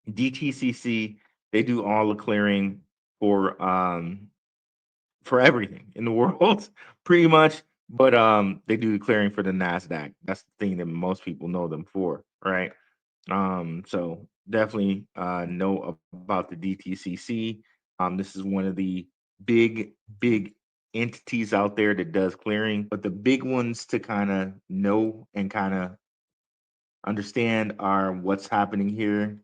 DTCC, they do all the clearing for everything in the world, pretty much. But they do the clearing for the NASDAQ. That's the thing that most people know them for, right? So definitely know about the DTCC. This is one of the big entities out there that does clearing, but the big ones to kind of know and kind of understand are what's happening here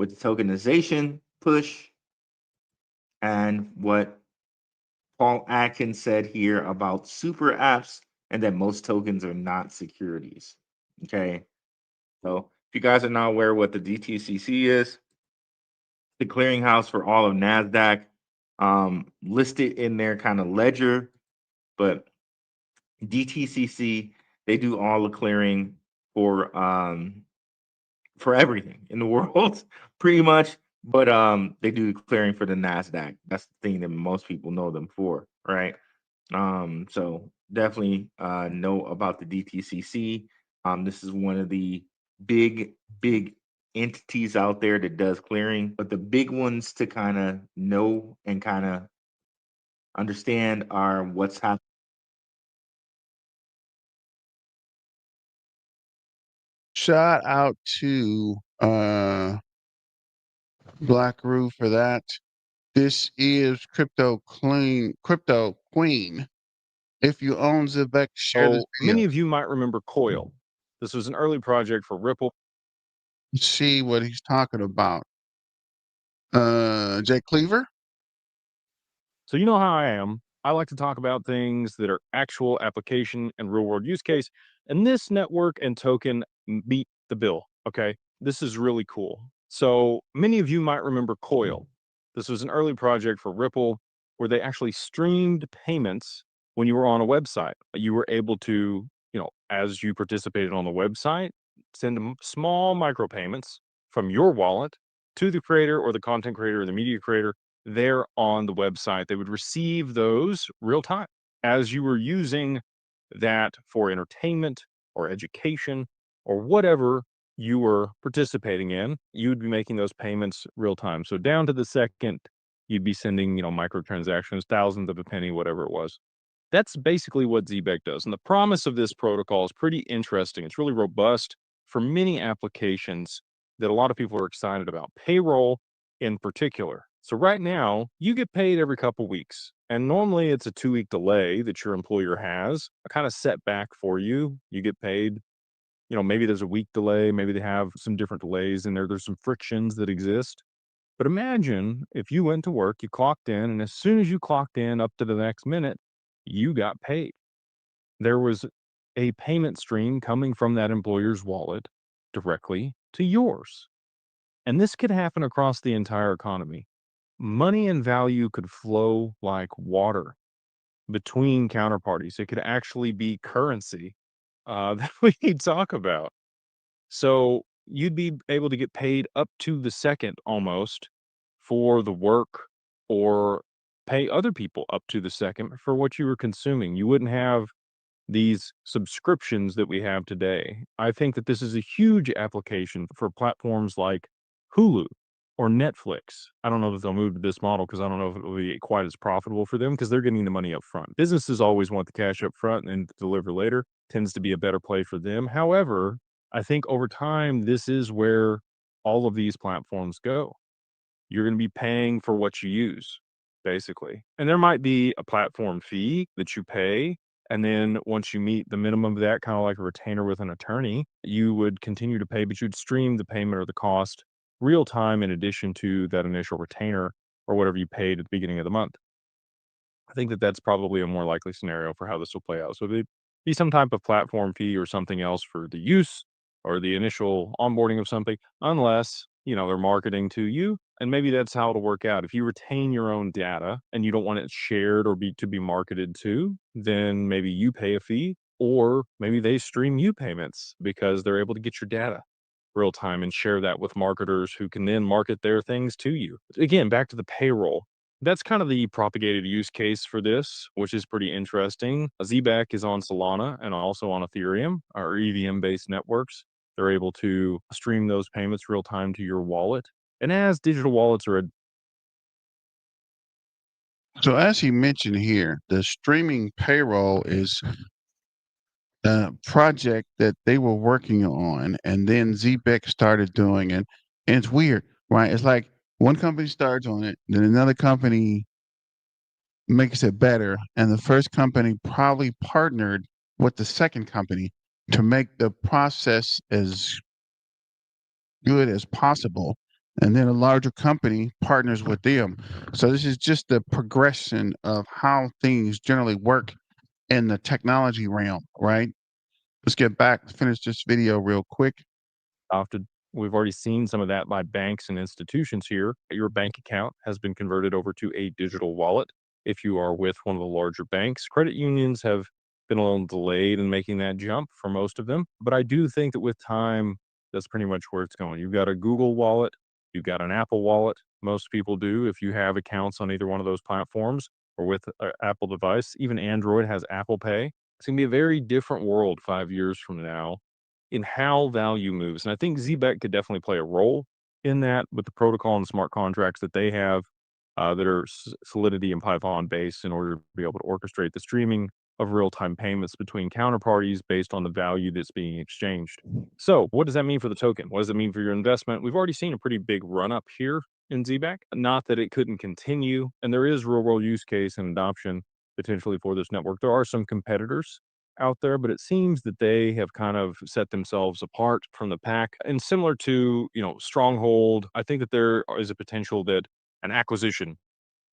with the tokenization push and what Paul Atkins said here about super apps and that most tokens are not securities. Okay. So if you guys are not aware what the DTCC is, the clearinghouse for all of NASDAQ, listed in their kind of ledger, but DTCC, they do all the clearing for everything in the world, pretty much. But they do clearing for the NASDAQ. That's the thing that most people know them for, right? So definitely know about the DTCC. This is one of the big entities out there that does clearing, but the big ones to kind of know and kind of understand are what's happening. Shout out to Black Roo for that. This is Crypto Queen. If you own Zebec, share this So video. many of you might remember Coil. This was an early project for Ripple. See what he's talking about. Jay Cleaver? So you know how I am. I like to talk about things that are actual application and real world use case. And this network and token meet the bill. Okay. This is really cool. So many of you might remember Coil. This was an early project for Ripple where they actually streamed payments when you were on a website. You were able to, as you participated on the website, send small micropayments from your wallet to the creator or the content creator or the media creator there on the website. They would receive those real time as you were using that for entertainment or education or whatever you were participating in. You'd be making those payments real time. So down to the second, you'd be sending, microtransactions, thousands of a penny, whatever it was. That's basically what Zebec does. And the promise of this protocol is pretty interesting. It's really robust for many applications that a lot of people are excited about. Payroll in particular. So right now, you get paid every couple weeks. And normally it's a 2-week delay that your employer has, a kind of setback for you. You get paid, maybe there's a week delay, maybe they have some different delays in there. There's some frictions that exist. But imagine if you went to work, you clocked in, and as soon as you clocked in up to the next minute, you got paid. There was a payment stream coming from that employer's wallet directly to yours. And this could happen across the entire economy. Money and value could flow like water between counterparties. It could actually be currency that we talk about. So you'd be able to get paid up to the second almost for the work or pay other people up to the second for what you were consuming. You wouldn't have these subscriptions that we have today. I think that this is a huge application for platforms like Hulu or Netflix. I don't know if they'll move to this model because I don't know if it will be quite as profitable for them because they're getting the money up front. Businesses always want the cash up front and then deliver later. Tends to be a better play for them. However, I think over time, this is where all of these platforms go. You're going to be paying for what you use, basically. And there might be a platform fee that you pay. And then once you meet the minimum of that, kind of like a retainer with an attorney, you would continue to pay, but you'd stream the payment or the cost real time in addition to that initial retainer or whatever you paid at the beginning of the month. I think that that's probably a more likely scenario for how this will play out. So there'd be some type of platform fee or something else for the use or the initial onboarding of something, unless, they're marketing to you. And maybe that's how it'll work out. If you retain your own data and you don't want it shared or to be marketed to, then maybe you pay a fee, or maybe they stream you payments because they're able to get your data real time and share that with marketers who can then market their things to you. Again, back to the payroll. That's kind of the propagated use case for this, which is pretty interesting. Zebec is on Solana and also on Ethereum, or EVM-based networks. They're able to stream those payments real time to your wallet. And as digital wallets are So as he mentioned here, the streaming payroll is a project that they were working on, and then Zebec started doing it. And it's weird, right? It's like one company starts on it, then another company makes it better, and the first company probably partnered with the second company to make the process as good as possible. and then a larger company partners with them. So this is just the progression of how things generally work in the technology realm, right? Let's get back, finish this video real quick. Often we've already seen some of that by banks and institutions here. Your bank account has been converted over to a digital wallet. If you are with one of the larger banks, credit unions have been a little delayed in making that jump for most of them. But I do think that with time, that's pretty much where it's going. You've got a Google wallet, you've got an Apple wallet. Most people do if you have accounts on either one of those platforms or with an Apple device. Even Android has Apple Pay. It's going to be a very different world 5 years from now in how value moves. And I think Zebec could definitely play a role in that with the protocol and smart contracts that they have that are Solidity and Python based in order to be able to orchestrate the streaming of real time payments between counterparties based on the value that's being exchanged. So, what does that mean for the token? What does it mean for your investment? We've already seen a pretty big run up here in Zebec. Not that it couldn't continue, and there is real world use case and adoption potentially for this network. There are some competitors out there, but it seems that they have kind of set themselves apart from the pack. And similar to, Stronghold, I think that there is a potential that an acquisition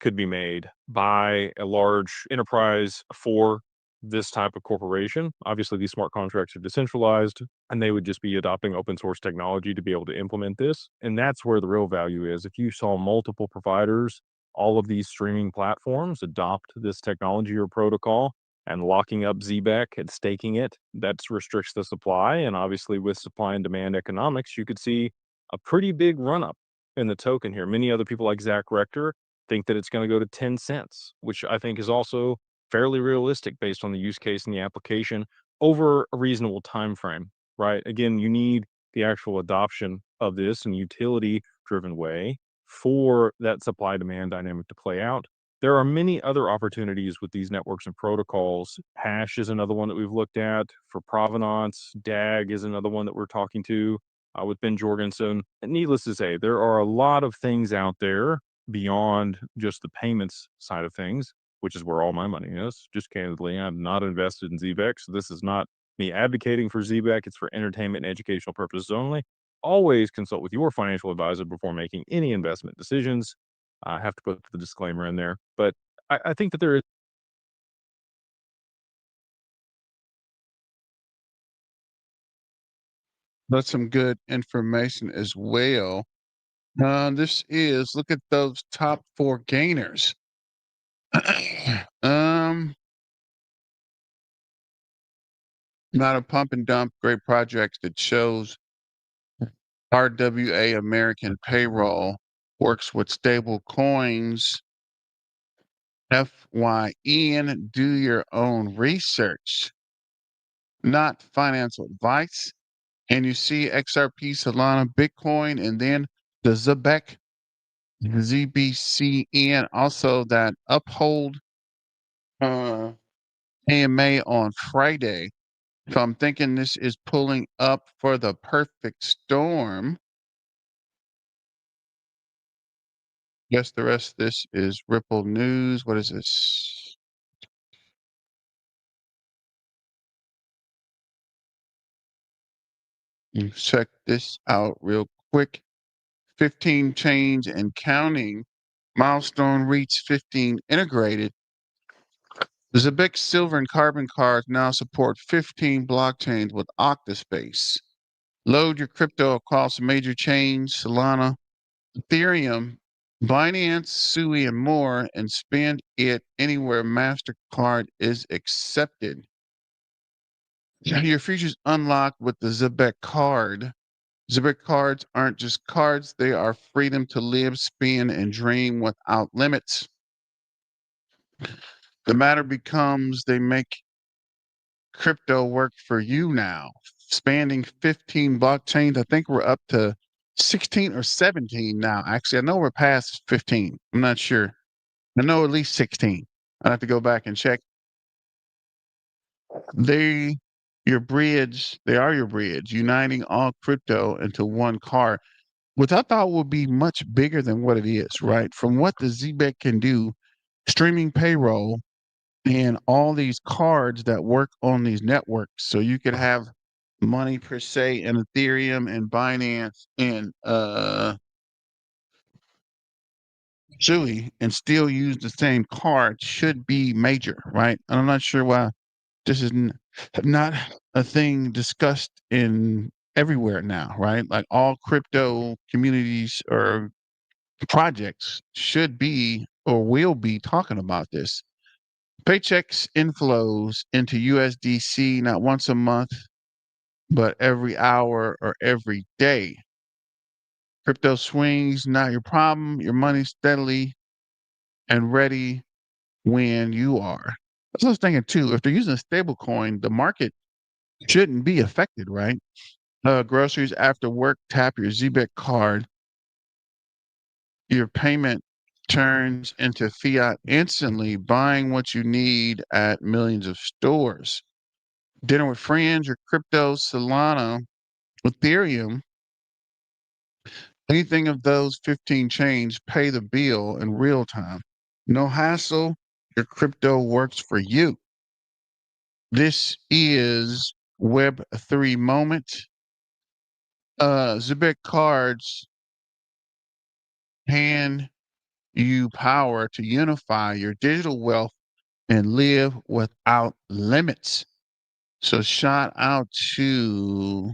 could be made by a large enterprise for this type of corporation. Obviously, these smart contracts are decentralized and they would just be adopting open source technology to be able to implement this. And that's where the real value is. If you saw multiple providers, all of these streaming platforms adopt this technology or protocol and locking up Zebec and staking it, that restricts the supply. And obviously, with supply and demand economics, you could see a pretty big run up in the token here. Many other people like Zach Rector think that it's going to go to 10 cents, which I think is also fairly realistic based on the use case and the application over a reasonable time frame, right? Again, you need the actual adoption of this in a utility driven way for that supply demand dynamic to play out. There are many other opportunities with these networks and protocols. Hash is another one that we've looked at for provenance. DAG is another one that we're talking to with Ben Jorgensen. And needless to say, there are a lot of things out there beyond just the payments side of things, which is where all my money is. Just candidly, I'm not invested in Zebec. So this is not me advocating for Zebec. It's for entertainment and educational purposes only. Always consult with your financial advisor before making any investment decisions. I have to put the disclaimer in there, but I think that there is. That's some good information as well. Look at those top 4 gainers. um, Not a pump and dump, great projects that shows RWA American Payroll works with stable coins. FYN, do your own research, not financial advice. And you see XRP, Solana, Bitcoin, and then the Zebec, ZBCN, also that Uphold AMA on Friday. So I'm thinking this is pulling up for the perfect storm. Guess the rest of this is Ripple News. What is this? You check this out real quick. 15 change and counting. Milestone reached 15 integrated. The Zebec Silver and Carbon cards now support 15 blockchains with Octaspace. Load your crypto across major chains, Solana, Ethereum, Binance, Sui, and more, and spend it anywhere MasterCard is accepted. Your futures unlocked with the Zebec card. Zebec cards aren't just cards, they are freedom to live, spend, and dream without limits. The matter becomes they make crypto work for you now. Spanning 15 blockchains. I think we're up to 16 or 17 now. Actually, I know we're past 15. I'm not sure. I know at least 16. I have to go back and check. They are your bridge, uniting all crypto into one card, which I thought would be much bigger than what it is, right? From what the Zebec can do, streaming payroll and all these cards that work on these networks. So you could have money per se in Ethereum and Binance and SUI and still use the same card should be major, right? And I'm not sure why this is not a thing discussed in everywhere now, right? Like all crypto communities or projects should be or will be talking about this. Paychecks inflows into USDC not once a month, but every hour or every day. Crypto swings, not your problem. Your money steadily and ready when you are. That's what I was thinking too. If they're using a stable coin, the market shouldn't be affected, right? Groceries after work, tap your Zebec card. Your payment turns into fiat instantly, buying what you need at millions of stores. Dinner with friends, your crypto, Solana, Ethereum, anything of those 15 chains, pay the bill in real time. No hassle. Your crypto works for you. This is Web3 moment. Zebec cards hand you power to unify your digital wealth and live without limits. So shout out to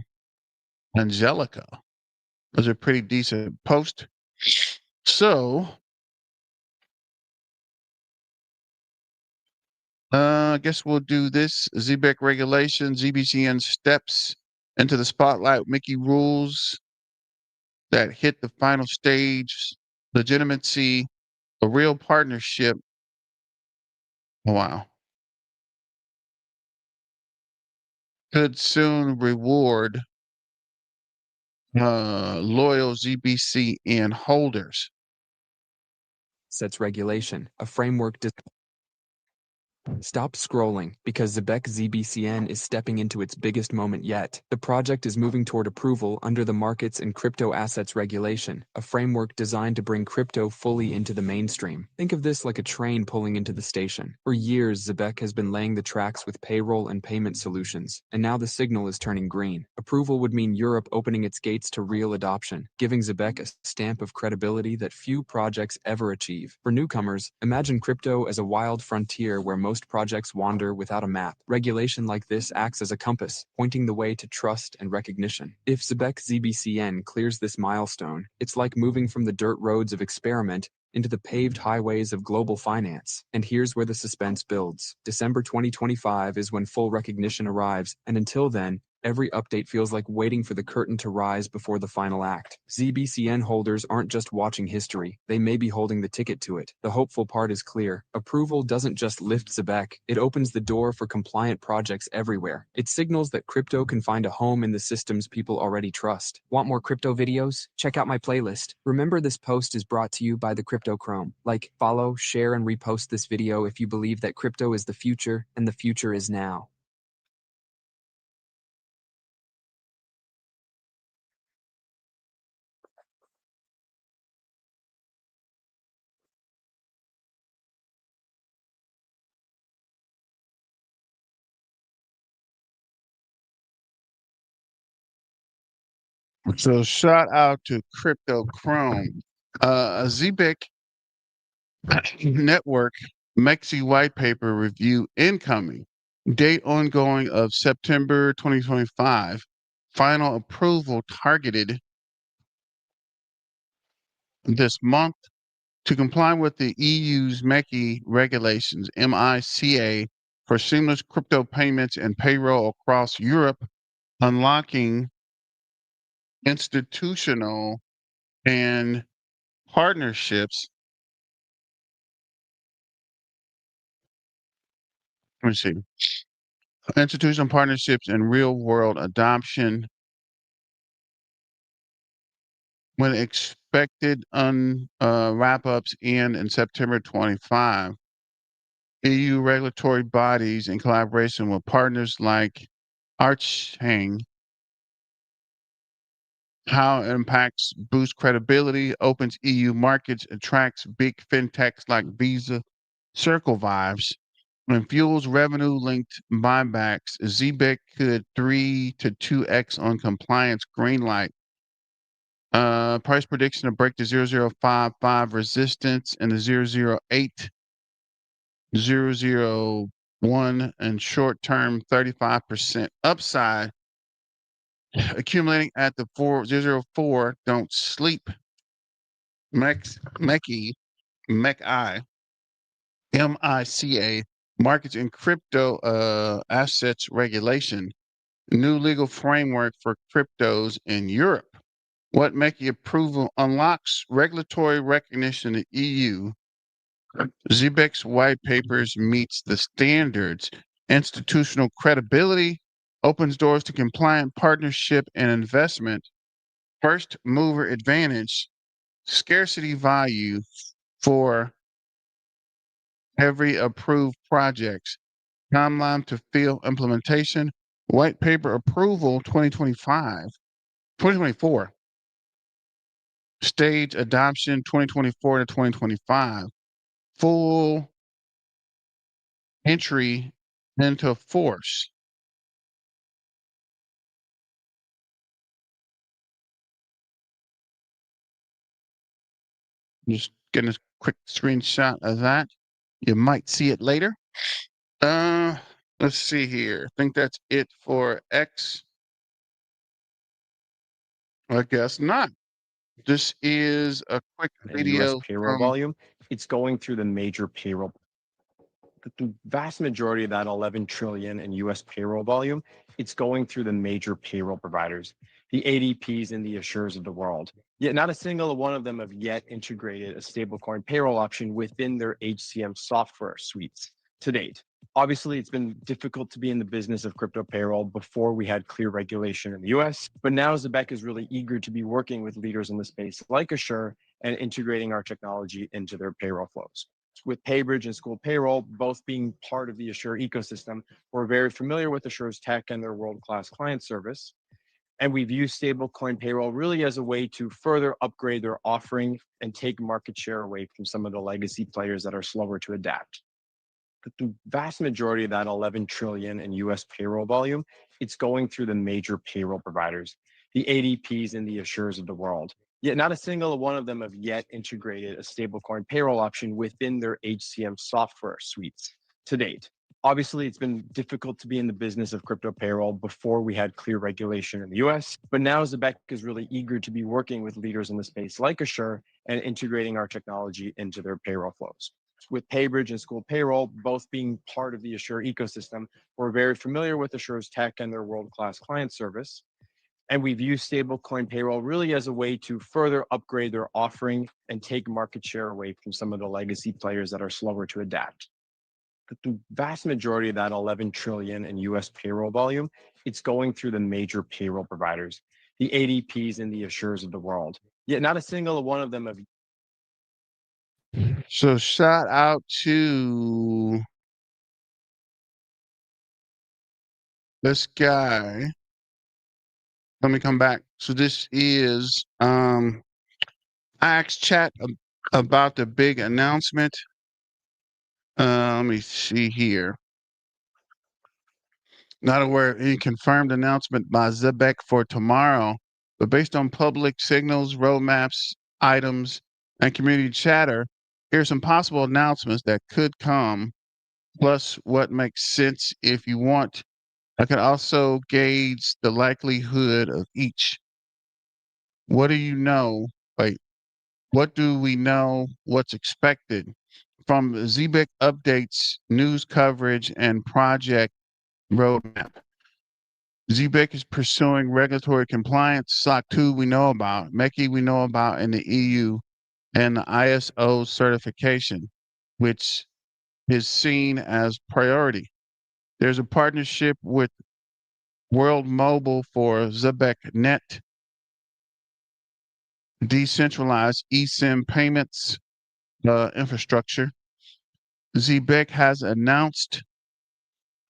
Angelica. It was a pretty decent post. So I guess we'll do this. ZBEC regulation, ZBCN steps into the spotlight, Mickey rules that hit the final stage, legitimacy, a real partnership. Wow. Could soon reward loyal ZBCN holders. Sets regulation, a framework. Stop scrolling, because Zebec ZBCN is stepping into its biggest moment yet. The project is moving toward approval under the Markets and Crypto Assets Regulation, a framework designed to bring crypto fully into the mainstream. Think of this like a train pulling into the station. For years, Zebec has been laying the tracks with payroll and payment solutions, and now the signal is turning green. Approval would mean Europe opening its gates to real adoption, giving Zebec a stamp of credibility that few projects ever achieve. For newcomers, imagine crypto as a wild frontier where most projects wander without a map. Regulation like this acts as a compass, pointing the way to trust and recognition. If Zebec ZBCN clears this milestone, it's like moving from the dirt roads of experiment into the paved highways of global finance. And here's where the suspense builds. December 2025 is when full recognition arrives, and until then, every update feels like waiting for the curtain to rise before the final act. ZBCN holders aren't just watching history, they may be holding the ticket to it. The hopeful part is clear. Approval doesn't just lift Zebec, it opens the door for compliant projects everywhere. It signals that crypto can find a home in the systems people already trust. Want more crypto videos? Check out my playlist. Remember, this post is brought to you by the Crypto Chrome. Like, follow, share, and repost this video if you believe that crypto is the future, and the future is now. So shout out to Crypto Chrome. A ZBIC network Mexi white paper review incoming. Date ongoing of September 2025. Final approval targeted this month to comply with the EU's MECI regulations, MICA, for seamless crypto payments and payroll across Europe, unlocking institutional and partnerships. Let me see. Institutional partnerships and real world adoption. When expected wrap ups end in September 25, EU regulatory bodies in collaboration with partners like Archhang, how it impacts boosts credibility, opens EU markets, attracts big fintechs like Visa, Circle Vibes, and fuels revenue-linked buybacks. ZBEC could 3 to 2x on compliance green light. Price prediction to break the 0055 resistance and the 008, 001, and short term 35% upside. Accumulating at the 004. Don't sleep. MECI, MICA, markets and crypto assets regulation, new legal framework for cryptos in Europe. What MECI approval unlocks regulatory recognition in the EU. Zebec's white papers meets the standards. Institutional credibility opens doors to compliant partnership and investment. First mover advantage, scarcity value for every approved project. Timeline to field implementation. White paper approval 2024. Stage adoption 2024 to 2025. Full entry into force. Just getting a quick screenshot of that. You might see it later. Let's see here. I think that's it for X. I guess not. This is a quick in U.S. video payroll from volume, it's going through the major payroll. The vast majority of that 11 trillion in U.S. payroll volume, it's going through the major payroll providers, the ADPs and the Assures of the world. Yet not a single one of them have yet integrated a stablecoin payroll option within their HCM software suites to date. Obviously, it's been difficult to be in the business of crypto payroll before we had clear regulation in the US, but now Zebec is really eager to be working with leaders in the space like Assure and integrating our technology into their payroll flows. With PayBridge and School Payroll both being part of the Assure ecosystem, we're very familiar with Assure's tech and their world-class client service. And we view stablecoin payroll really as a way to further upgrade their offering and take market share away from some of the legacy players that are slower to adapt. The vast majority of that 11 trillion in US payroll volume, it's going through the major payroll providers, the ADPs and the Assures of the world. Yet not a single one of them have yet integrated a stablecoin payroll option within their HCM software suites to date. Obviously, it's been difficult to be in the business of crypto payroll before we had clear regulation in the US, but now Zebec is really eager to be working with leaders in the space like Assure and integrating our technology into their payroll flows. With PayBridge and School Payroll both being part of the Assure ecosystem, we're very familiar with Assure's tech and their world-class client service. And we view stablecoin payroll really as a way to further upgrade their offering and take market share away from some of the legacy players that are slower to adapt. The vast majority of that 11 trillion in US payroll volume, it's going through the major payroll providers, the ADPs and the Assures of the world. Yet not a single one of them have. So shout out to this guy. Let me come back. So this is I asked chat about the big announcement. Let me see here. Not aware of any confirmed announcement by Zebec for tomorrow, but based on public signals, roadmaps, items, and community chatter, here's some possible announcements that could come, plus what makes sense if you want. I can also gauge the likelihood of each. What do you know? Wait, what do we know? What's expected? From Zebec updates, news coverage, and project roadmap. Zebec is pursuing regulatory compliance. SOC 2 we know about. MECI we know about in the EU, and the ISO certification, which is seen as priority. There's a partnership with World Mobile for Zebec Net, decentralized eSIM payments infrastructure. Zebec has announced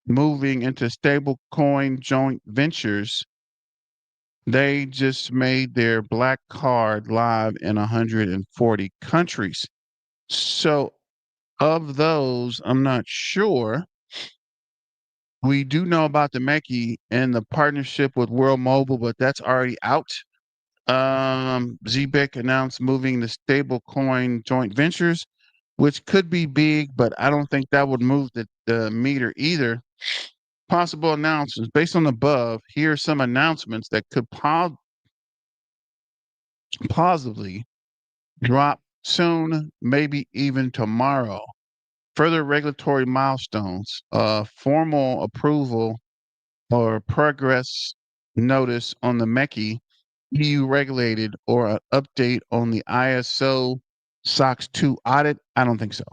moving into stablecoin joint ventures. They just made their black card live in 140 countries. So, of those, I'm not sure. We do know about the MECI and the partnership with World Mobile, but that's already out. Zebec announced moving the stablecoin joint ventures, which could be big, but I don't think that would move the meter either. Possible announcements based on the above. Here are some announcements that could possibly drop soon, maybe even tomorrow. Further regulatory milestones, formal approval or progress notice on the MECI EU regulated or an update on the ISO SOX 2 audit? I don't think so.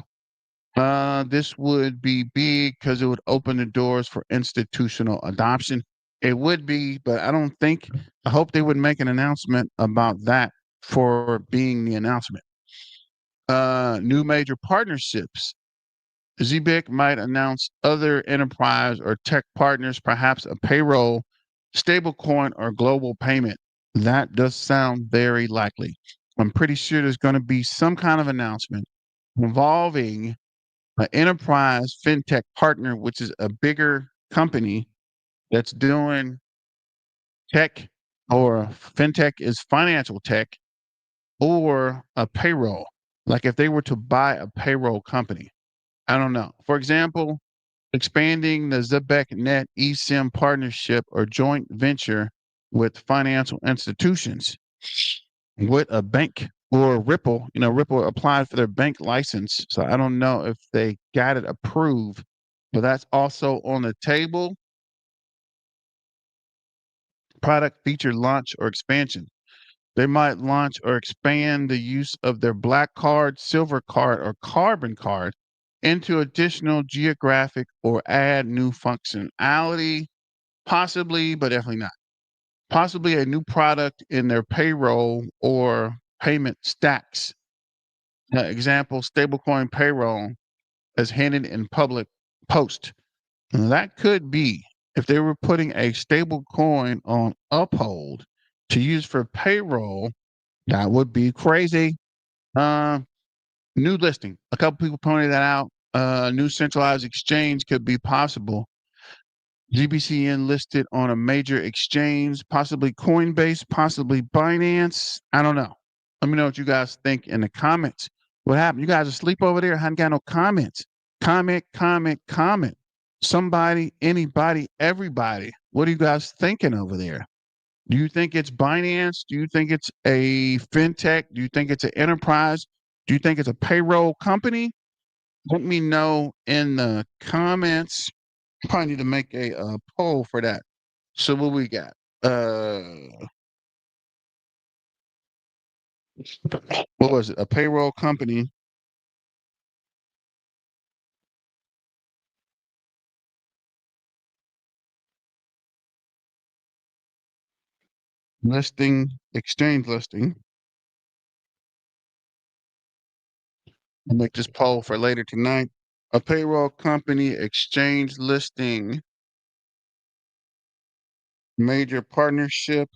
This would be big because it would open the doors for institutional adoption. It would be, but I don't think, I hope they would make an announcement about that for being the announcement. New major partnerships. Zebec might announce other enterprise or tech partners, perhaps a payroll, stablecoin, or global payment. That does sound very likely. I'm pretty sure there's going to be some kind of announcement involving an enterprise fintech partner, which is a bigger company that's doing tech, or fintech is financial tech, or a payroll. Like if they were to buy a payroll company, I don't know. For example, expanding the Zebec Net eSIM partnership or joint venture with financial institutions, with a bank or Ripple. Ripple applied for their bank license. So I don't know if they got it approved, but that's also on the table. Product feature launch or expansion. They might launch or expand the use of their Black Card, Silver Card, or Carbon Card into additional geographic or add new functionality. Possibly, but definitely not. Possibly a new product in their payroll or payment stacks. Example, stablecoin payroll as hinted in public post. That could be if they were putting a stable coin on Uphold to use for payroll. That would be crazy. Uh, New listing. A couple people pointed that out. New centralized exchange could be possible. ZBCN listed on a major exchange, possibly Coinbase, possibly Binance. I don't know. Let me know what you guys think in the comments. What happened? You guys asleep over there? I hadn't got no comments. Comment, comment, comment. Somebody, anybody, everybody. What are you guys thinking over there? Do you think it's Binance? Do you think it's a fintech? Do you think it's an enterprise? Do you think it's a payroll company? Let me know in the comments. Probably need to make a poll for that. So what we got? What was it? A payroll company. Listing, exchange listing. I'll make this poll for later tonight. A payroll company, exchange listing, major partnership.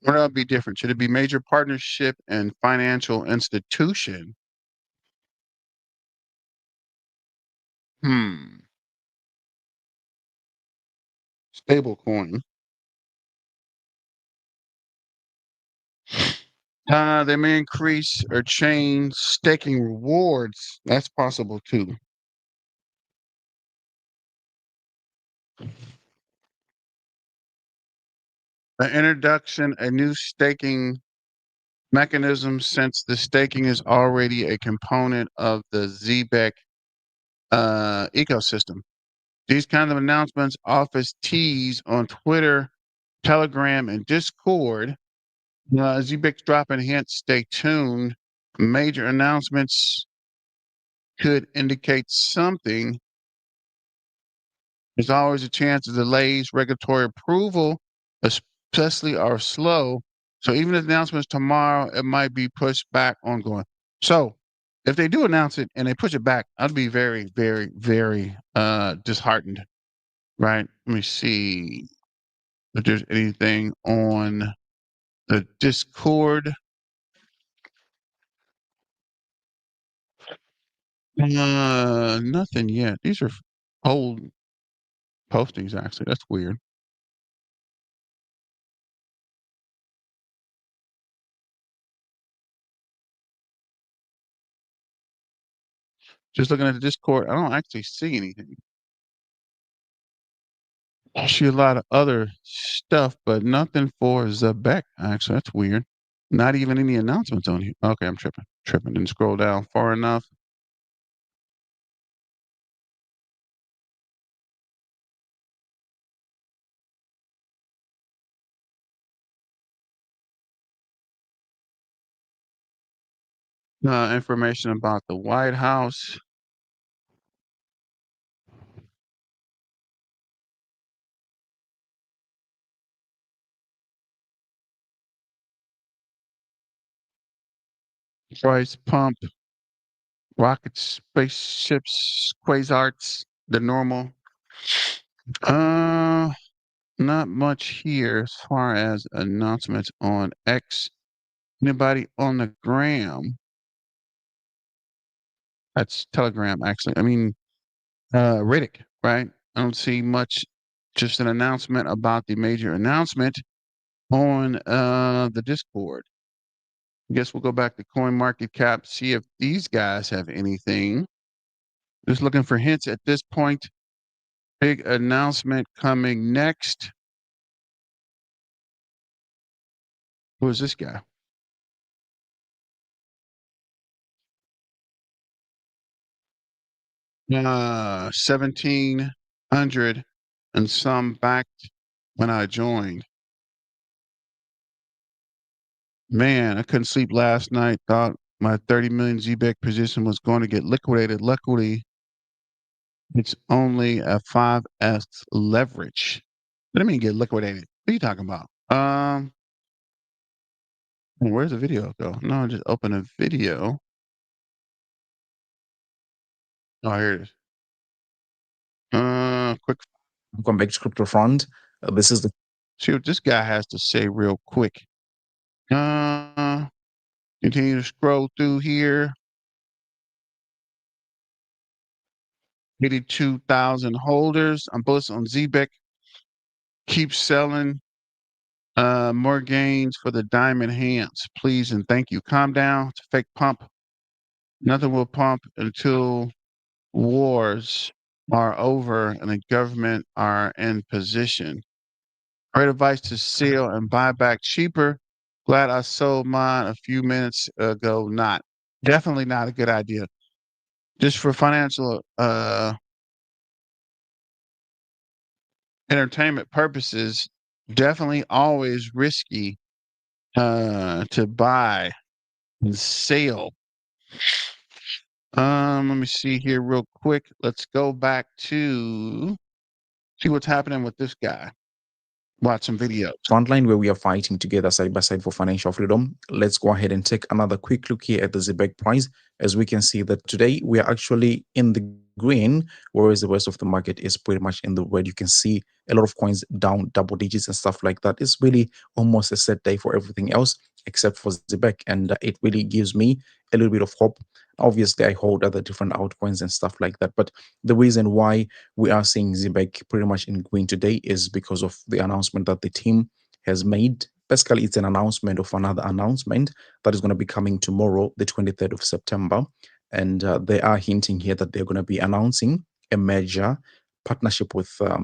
Or that would be different. Should it be major partnership and financial institution? Stablecoin. They may increase or change staking rewards. That's possible too. The introduction, a new staking mechanism, since the staking is already a component of the Zebec ecosystem. These kind of announcements office tease on Twitter, Telegram, and Discord. Zebec's dropping hints. Stay tuned. Major announcements could indicate something. There's always a chance of delays. Regulatory approval, especially, are slow. So even if the announcements tomorrow, it might be pushed back ongoing. So if they do announce it and they push it back, I'd be very, very, very disheartened. Right? Let me see if there's anything on The Discord. Nothing yet. These are old postings, actually. That's weird. Just looking at the Discord, I don't actually see anything. I see a lot of other stuff, but nothing for Zebec. Actually, that's weird. Not even any announcements on here. Okay, I'm tripping. Tripping. Didn't scroll down far enough. Information about the White House. Price pump. Rockets, spaceships, quasars, the normal. Not much here as far as announcements on X. Anybody on the gram? That's Telegram, actually. I mean, Riddick, right? I don't see much. Just an announcement about the major announcement on the Discord. I guess we'll go back to CoinMarketCap, see if these guys have anything. Just looking for hints at this point. Big announcement coming next. Who is this guy? 1,700 and some backed when I joined. Man, I couldn't sleep last night. Thought my 30 million Zebec position was going to get liquidated. Luckily, it's only a 5x leverage. What do you mean get liquidated? What are you talking about? Where's the video go? No, I just open a video. Oh, here it is. Quick. Convex crypto front. This is the See what this guy has to say real quick. Continue to scroll through here. 82,000 holders. I'm bullish on Zebec. Keep selling. More gains for the diamond hands, please and thank you. Calm down. It's a fake pump. Nothing will pump until wars are over and the government are in position. Great advice to sell and buy back cheaper. Glad I sold mine a few minutes ago. Not. Definitely not a good idea. Just for financial entertainment purposes, definitely always risky to buy and sell. Let me see here real quick. Let's go back to see what's happening with this guy. Watch some videos. frontline where we are fighting together side by side for financial freedom. Let's go ahead and take another quick look here at the Zebec price. As we can see that today we are actually in the green, whereas the rest of the market is pretty much in the red. You can see a lot of coins down double digits and stuff like that. It's really almost a set day for everything else except for Zebec, and it really gives me a little bit of hope. Obviously, I hold other different altcoins and stuff like that, but the reason why we are seeing Zebec pretty much in green today is because of the announcement that the team has made. Basically, it's an announcement of another announcement that is going to be coming tomorrow, the 23rd of September. And they are hinting here that they're going to be announcing a major partnership with a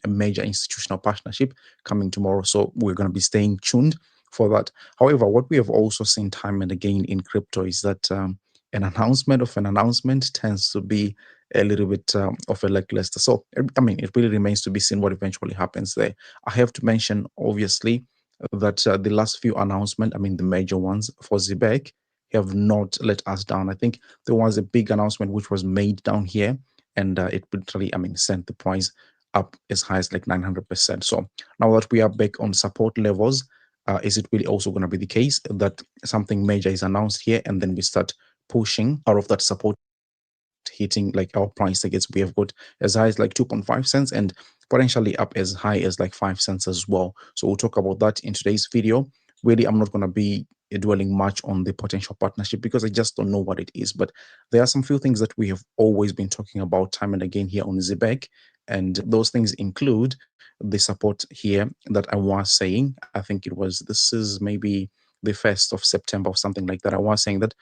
major institutional partnership coming tomorrow. So we're going to be staying tuned for that. However, what we have also seen time and again in crypto is that an announcement of an announcement tends to be a little bit of a lackluster. So, I mean, it really remains to be seen what eventually happens there. I have to mention, obviously, that the last few announcements, I mean, the major ones for Zebec, have not let us down. I think there was a big announcement which was made down here, and it literally, I mean, sent the price up as high as like 900%. So now that we are back on support levels, is it really also going to be the case that something major is announced here and then we start pushing out of that support, hitting like our price targets? We have got as high as like 2.5 cents, and potentially up as high as like 5 cents as well. So we'll talk about that in today's video. Really, I'm not going to be dwelling much on the potential partnership because I just don't know what it is. But there are some few things that we have always been talking about time and again here on Zebec. And those things include the support here that I was saying. I think this is maybe the 1st of September or something like that. I was saying that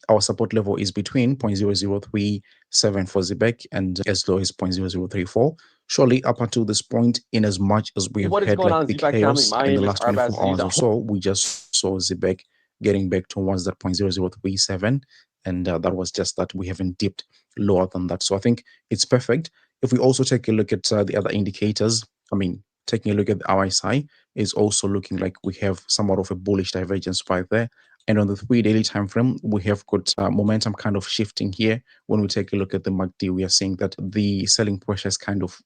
our support level is between 0.0037 for Zebec and as low as 0.0034. Surely up until this point, in as much as we have What is had going like on, the Zebec family? chaos My in the name is last 24 hours or Arbaziza. so, we just saw Zebec getting back towards that 0.0037. And that was just that we haven't dipped lower than that. So I think it's perfect. If we also take a look at the other indicators, I mean, taking a look at the RSI is also looking like we have somewhat of a bullish divergence right there. And on the 3 daily time frame, we have got momentum kind of shifting here. When we take a look at the MACD, we are seeing that the selling pressure is kind of,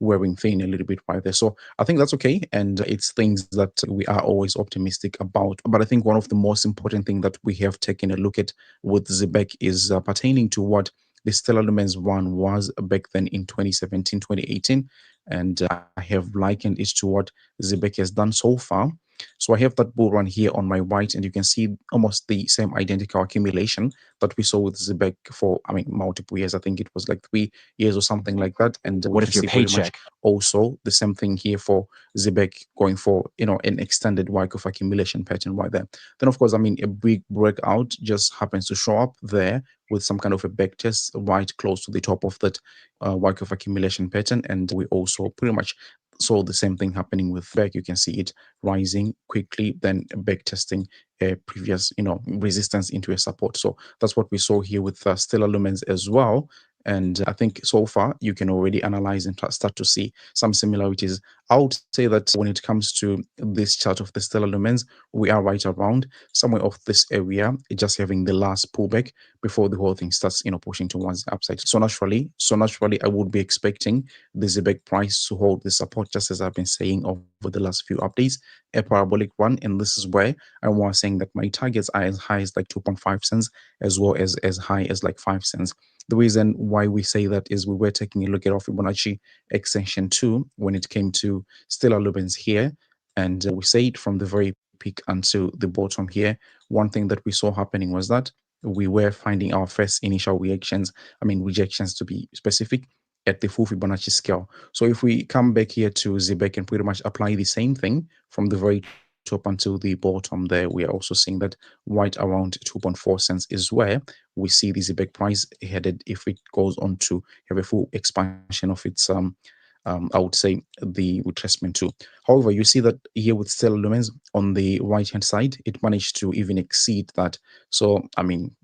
wearing thin a little bit right there. So I think that's okay. And it's things that we are always optimistic about. But I think one of the most important things that we have taken a look at with Zebec is pertaining to what the Stellar Lumens one was back then in 2017, 2018. And I have likened it to what Zebec has done so far. So I have that bull run here on my right, and you can see almost the same identical accumulation that we saw with Zebec for, multiple years. I think it was like 3 years or something like that. And What we if can your see very much paycheck? also the same thing here for Zebec going for, an extended Wyckoff accumulation pattern right there. Then, of course, a big breakout just happens to show up there with some kind of a back test right close to the top of that Wyckoff accumulation pattern. And we also pretty much saw the same thing happening with back. You can see it rising quickly, then back testing a previous, resistance into a support. So that's what we saw here with Stellar Lumens as well. And I think so far you can already analyze and start to see some similarities. I would say that when it comes to this chart of the Stellar Lumens, we are right around somewhere of this area, just having the last pullback before the whole thing starts, pushing towards the upside. So naturally, I would be expecting the Zebec price to hold the support, just as I've been saying over the last few updates, a parabolic one. And this is where I was saying that my targets are as high as like 2.5 cents, as well as high as like 5 cents. The reason why we say that is we were taking a look at our Fibonacci extension 2 when it came to Stellar Lumens here. And we say it from the very peak until the bottom here. One thing that we saw happening was that we were finding our first initial rejections to be specific, at the full Fibonacci scale. So if we come back here to Zebec and pretty much apply the same thing from the very top until the bottom there, we are also seeing that right around 2.4 cents is where we see the Zebec price headed if it goes on to have a full expansion of its I would say the retracement too. However, you see that here with Stellar Lumens on the right hand side, it managed to even exceed that. So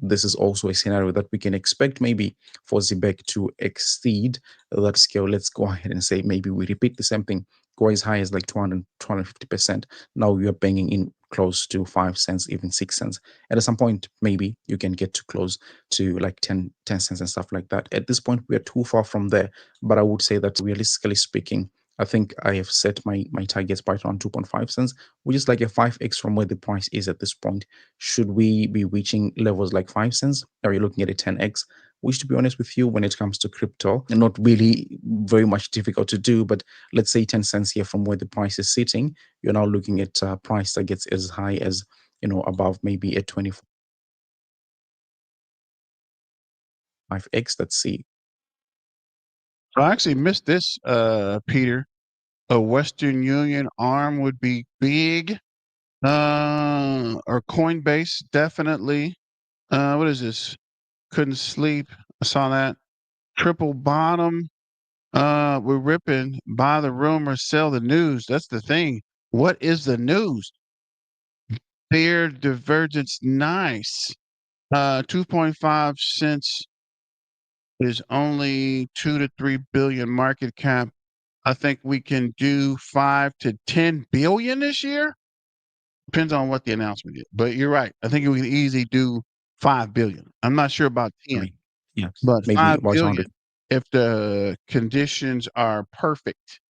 this is also a scenario that we can expect maybe for Zebec to exceed that scale. Let's go ahead and say maybe we repeat the same thing, go as high as like 250%. Now we are banging in close to 5 cents, even 6 cents. And at some point, maybe you can get to close to like 10 cents and stuff like that. At this point, we are too far from there. But I would say that realistically speaking, I think I have set my targets right around 2.5 cents, which is like a 5x from where the price is at this point. Should we be reaching levels like 5 cents? Are you looking at a 10x? Which, to be honest with you, when it comes to crypto, not really very much difficult to do, but let's say 10 cents here from where the price is sitting, you're now looking at price that gets as high as, above maybe a 25x. Let's see. I actually missed this, Peter. A Western Union arm would be big. Or Coinbase, definitely. What is this? Couldn't sleep. I saw that. Triple bottom. We're ripping. Buy the rumor, sell the news. That's the thing. What is the news? Fair divergence, nice. 2.5 cents is only 2 to 3 billion market cap. I think we can do 5 to 10 billion this year. Depends on what the announcement is. But you're right. I think we can easily do 5 billion. I'm not sure about 10, Yeah, but maybe five about 100. billion if the conditions are perfect.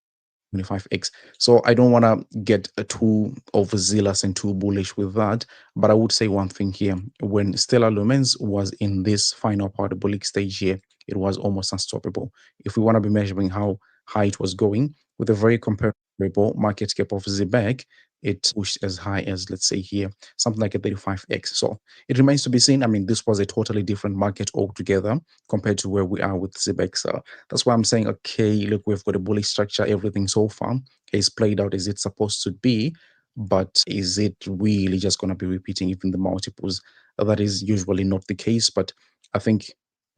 25x. So I don't want to get too overzealous and too bullish with that, but I would say one thing here. When Stellar Lumens was in this final parabolic stage here, it was almost unstoppable. If we want to be measuring how how it was going with a very comparable market cap of Zebec. It pushed as high as, let's say here, something like a 35x. So it remains to be seen. I mean, this was a totally different market altogether compared to where we are with Zebec. So that's why I'm saying, okay, look, we've got a bullish structure. Everything so far is played out as it's supposed to be. But is it really just going to be repeating even the multiples? That is usually not the case. But I think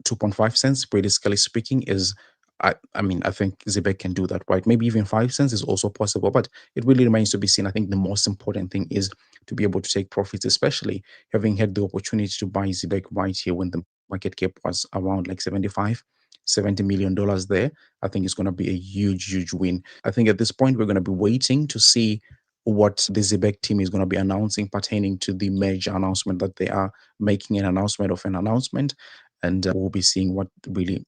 2.5 cents, realistically speaking, is I mean, I think Zebec can do that, right? Maybe even 5 cents is also possible, but it really remains to be seen. I think the most important thing is to be able to take profits, especially having had the opportunity to buy Zebec right here when the market cap was around like 75, $70 million there. I think it's going to be a huge, huge win. I think at this point, we're going to be waiting to see what the Zebec team is going to be announcing pertaining to the merger announcement that they are making an announcement of an announcement. And we'll be seeing what really,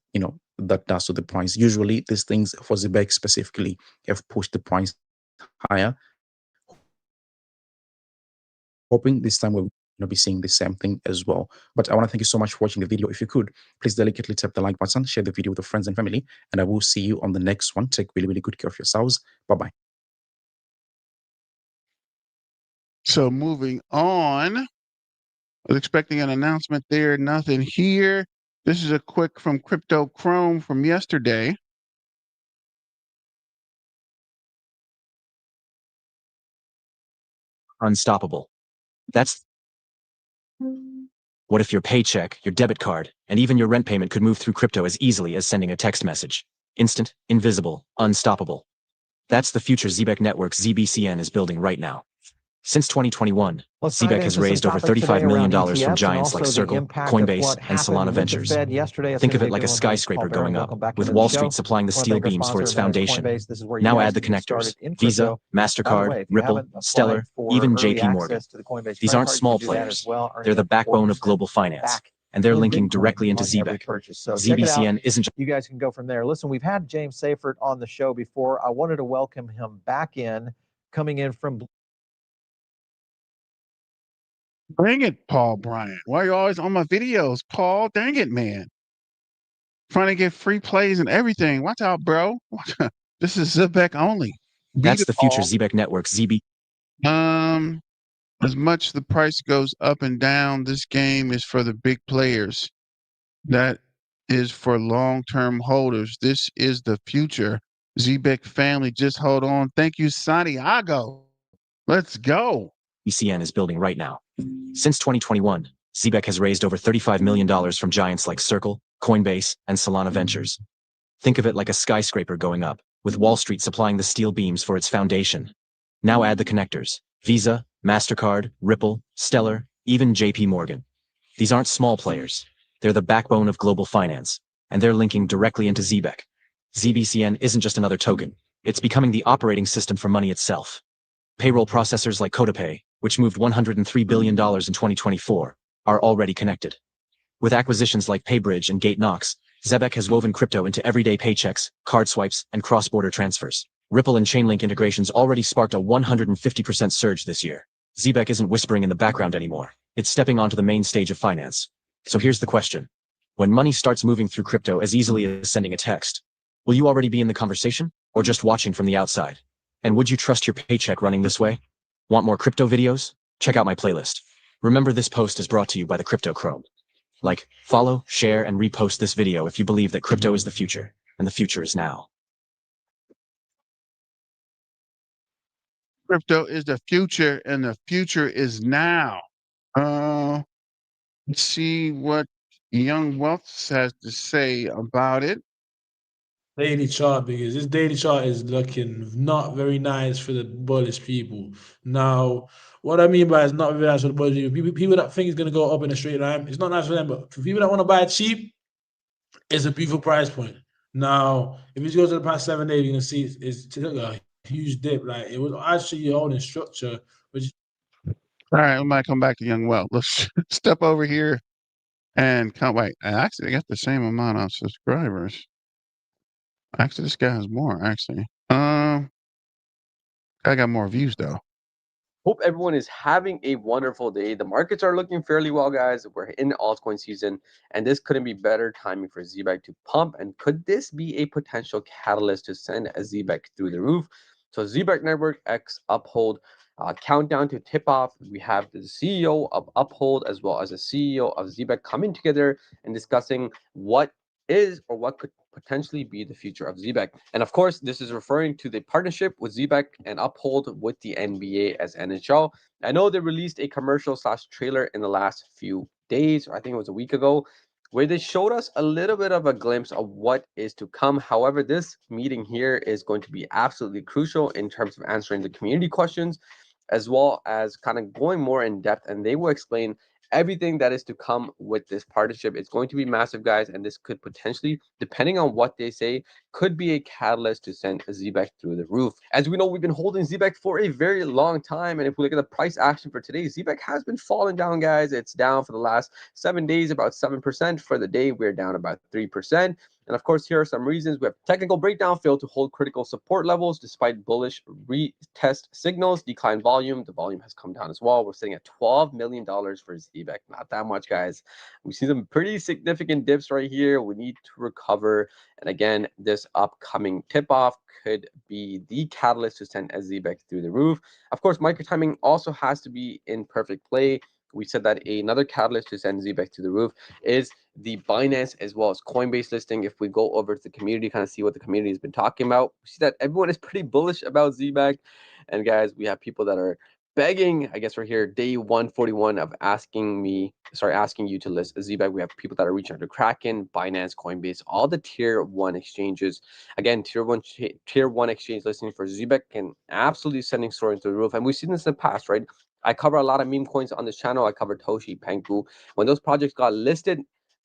that does to the price. Usually these things for Zebec specifically have pushed the price higher. Hoping this time we're going to be seeing the same thing as well. But I want to thank you so much for watching the video. If you could, please delicately tap the like button, share the video with your friends and family, and I will see you on the next one. Take really, really good care of yourselves. Bye-bye. So moving on, I was expecting an announcement there. Nothing here. This is a quick from Crypto Chrome from yesterday. Unstoppable. That's what if your paycheck, your debit card, and even your rent payment could move through crypto as easily as sending a text message? Instant, invisible, unstoppable. That's the future Zebec Network ZBCN is building right now. Since 2021, Zebec has raised over $35 million from giants like Circle, Coinbase, and Solana Ventures. Think of it like a skyscraper going up, with Wall Street supplying the steel beams for its foundation. Now add the connectors: Visa, MasterCard, Ripple, Stellar, even JP Morgan. These aren't small players. They're the backbone of global finance, and they're linking directly into Zebec. ZBCN isn't just... You guys can go from there. Listen, we've had James Seyfert on the show before. I wanted to welcome him back in, coming in from... Dang it, Paul Bryant. Why are you always on my videos, Paul? Dang it, man. Trying to get free plays and everything. Watch out, bro. This is Zebec only. That's the future Zebec Network, ZB. As much the price goes up and down, this game is for the big players. That is for long-term holders. This is the future. Zebec family, just hold on. Thank you, Santiago. Let's go. ZBCN is building right now. Since 2021, Zebec has raised over $35 million from giants like Circle, Coinbase, and Solana Ventures. Think of it like a skyscraper going up, with Wall Street supplying the steel beams for its foundation. Now add the connectors: Visa, MasterCard, Ripple, Stellar, even JP Morgan. These aren't small players. They're the backbone of global finance, and they're linking directly into Zebec. ZBCN isn't just another token. It's becoming the operating system for money itself. Payroll processors like CodaPay, which moved $103 billion in 2024, are already connected. With acquisitions like PayBridge and GateKnox, Zebec has woven crypto into everyday paychecks, card swipes, and cross-border transfers. Ripple and Chainlink integrations already sparked a 150% surge this year. Zebec isn't whispering in the background anymore. It's stepping onto the main stage of finance. So here's the question. When money starts moving through crypto as easily as sending a text, will you already be in the conversation, or just watching from the outside? And would you trust your paycheck running this way? Want more crypto videos? Check out my playlist. Remember, this post is brought to you by the Crypto Chrome. Like, follow, share, and repost this video if you believe that crypto is the future, and the future is now. Crypto is the future, and the future is now. Let's see what Young Wealth has to say about it. Daily chart, because this daily chart is looking not very nice for the bullish people. Now, what I mean by it's not very nice for the bullish people that think it's going to go up in a straight line, it's not nice for them. But for people that want to buy it cheap, it's a beautiful price point. Now, if you go to the past 7 days, you're going to see it's a huge dip. Like, it was actually holding structure, which... All right, we might come back to Young Wealth. Let's step over here and come. Wait, I actually got the same amount of subscribers. Actually, this guy has more. Actually, I got more views though. Hope everyone is having a wonderful day. The markets are looking fairly well, guys. We're in altcoin season, and this couldn't be better timing for Zebec to pump. And could this be a potential catalyst to send a Zebec through the roof? So Zebec Network X Uphold countdown to tip off. We have the CEO of Uphold as well as the CEO of Zebec coming together and discussing what is or what could potentially be the future of Zebec. And of course, this is referring to the partnership with Zebec and Uphold with the NBA as NHL. I know they released a commercial/trailer in the last few days, or I think it was a week ago, where they showed us a little bit of a glimpse of what is to come. However, this meeting here is going to be absolutely crucial in terms of answering the community questions, as well as kind of going more in depth, and they will explain everything that is to come with this partnership. It's going to be massive, guys, and this could potentially, depending on what they say, could be a catalyst to send Zebec through the roof. As we know, we've been holding Zebec for a very long time, and if we look at the price action for today, Zebec has been falling down, guys. It's down for the last 7 days about 7%. For the day, we're down about 3%. And of course, here are some reasons. We have technical breakdown, failed to hold critical support levels despite bullish retest signals, decline volume. The volume has come down as well. We're sitting at $12 million for Zebec. Not that much, guys. We see some pretty significant dips right here. We need to recover. And again, this upcoming tip-off could be the catalyst to send Zebec through the roof. Of course, micro timing also has to be in perfect play. We said that another catalyst to send Zebec to the roof is the Binance as well as Coinbase listing. If we go over to the community, kind of see what the community has been talking about, we see that everyone is pretty bullish about Zebec. And guys, we have people that are begging. I guess we're here day 141 of asking you to list Zebec. We have people that are reaching out to Kraken, Binance, Coinbase, all the tier 1 exchanges. Again, tier one exchange listing for Zebec can absolutely sending soaring through the roof. And we've seen this in the past, right? I cover a lot of meme coins on this channel. I cover Toshi, Penku. When those projects got listed,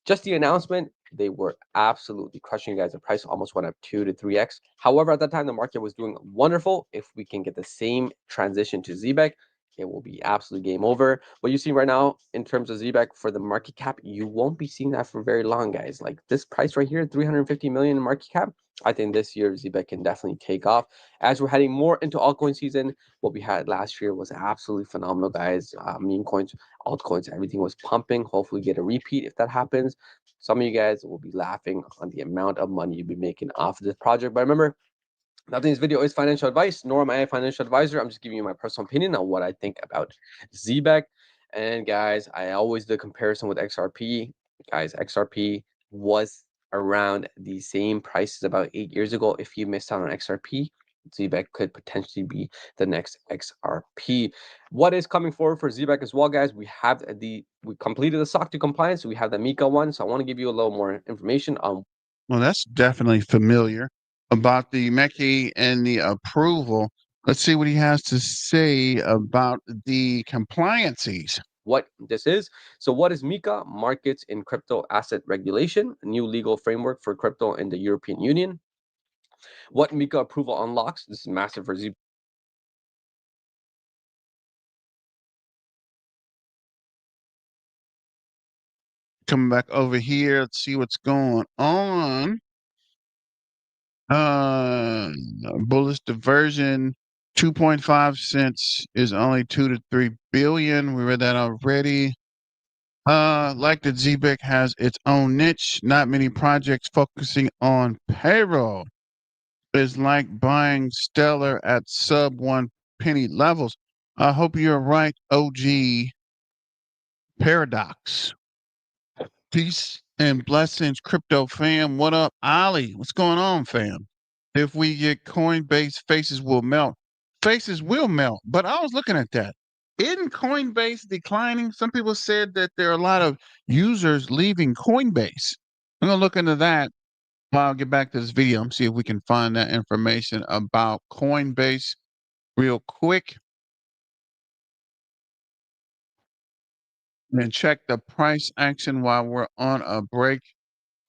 just the announcement, they were absolutely crushing, guys. The price almost went up 2 to 3x. However, at that time, the market was doing wonderful. If we can get the same transition to Zebec, it will be absolute game over. What you see right now in terms of Zebec for the market cap, you won't be seeing that for very long, guys. Like this price right here, 350 million in market cap. I think this year Zebec can definitely take off. As we're heading more into altcoin season, what we had last year was absolutely phenomenal, guys. Meme coins, altcoins, everything was pumping. Hopefully get a repeat if that happens. Some of you guys will be laughing on the amount of money you'll be making off of this project. But remember, nothing in this video is financial advice, nor am I a financial advisor. I'm just giving you my personal opinion on what I think about Zebec. And guys, I always do a comparison with XRP. Guys, XRP was around the same prices about 8 years ago. If you missed out on XRP, Zebec could potentially be the next XRP. What is coming forward for Zebec as well, guys? We completed the SOC 2 compliance. We have the Mika one. So I want to give you a little more information on. Well, that's definitely familiar about the Meki and the approval. Let's see what he has to say about the compliances. What this is. So what is MiCA? Markets in Crypto Asset Regulation, a new legal framework for crypto in the European Union. What MiCA approval unlocks? This is massive for Z. Coming back over here, let's see what's going on. Bullish diversion, 2.5 cents is only 2 to 3 billion. We read that already. Like the Zebec has its own niche, not many projects focusing on payroll. It's like buying Stellar at sub 1 penny levels. I hope you're right, OG Paradox. Peace and blessings, crypto fam. What up, Ali? What's going on, fam? If we get Coinbase, faces will melt. Faces will melt. But I was looking at that. Isn't Coinbase declining? Some people said that there are a lot of users leaving Coinbase. I'm going to look into that while I get back to this video and see if we can find that information about Coinbase real quick. And check the price action while we're on a break.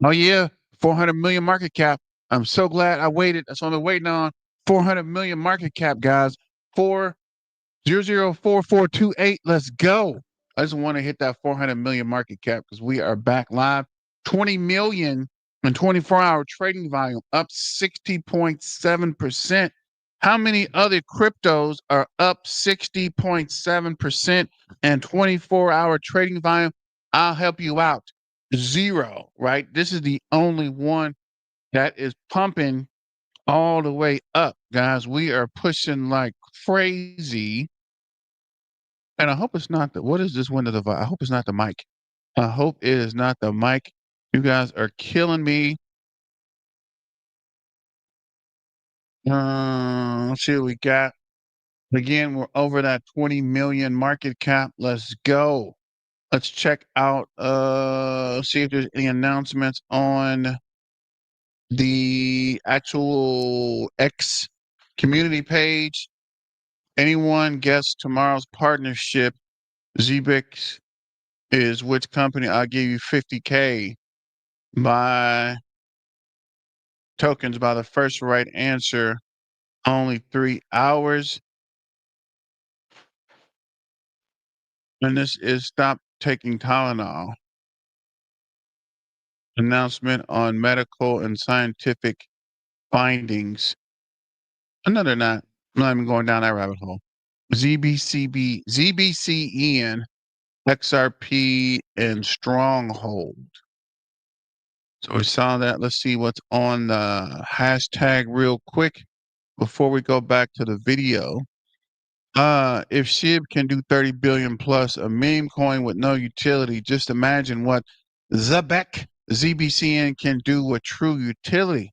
Oh, yeah, 400 million market cap. I'm so glad I waited. That's what I'm waiting on. 400 million market cap, guys. 4004428. Let's go. I just want to hit that 400 million market cap because we are back live. 20 million in 24-hour trading volume, up 60.7%. How many other cryptos are up 60.7% and 24-hour trading volume? I'll help you out. 0, right? This is the only one that is pumping all the way up, guys. We are pushing like crazy. And I hope it's not the, what is this window device? I hope it's not the mic. I hope it is not the mic. You guys are killing me. Let's see what we got. Again, we're over that 20 million market cap. Let's go. Let's check out, see if there's any announcements on the actual X community page. Anyone guess tomorrow's partnership? Zebec is which company? I'll give you 50K by tokens by the first right answer. Only 3 hours. And this is stop taking Tylenol. Announcement on medical and scientific findings. No, they're not. I'm not even going down that rabbit hole. ZBCN, XRP, and Stronghold. So we saw that. Let's see what's on the hashtag real quick before we go back to the video. If SHIB can do 30 billion plus a meme coin with no utility, just imagine what Zebec ZBCN can do with true utility.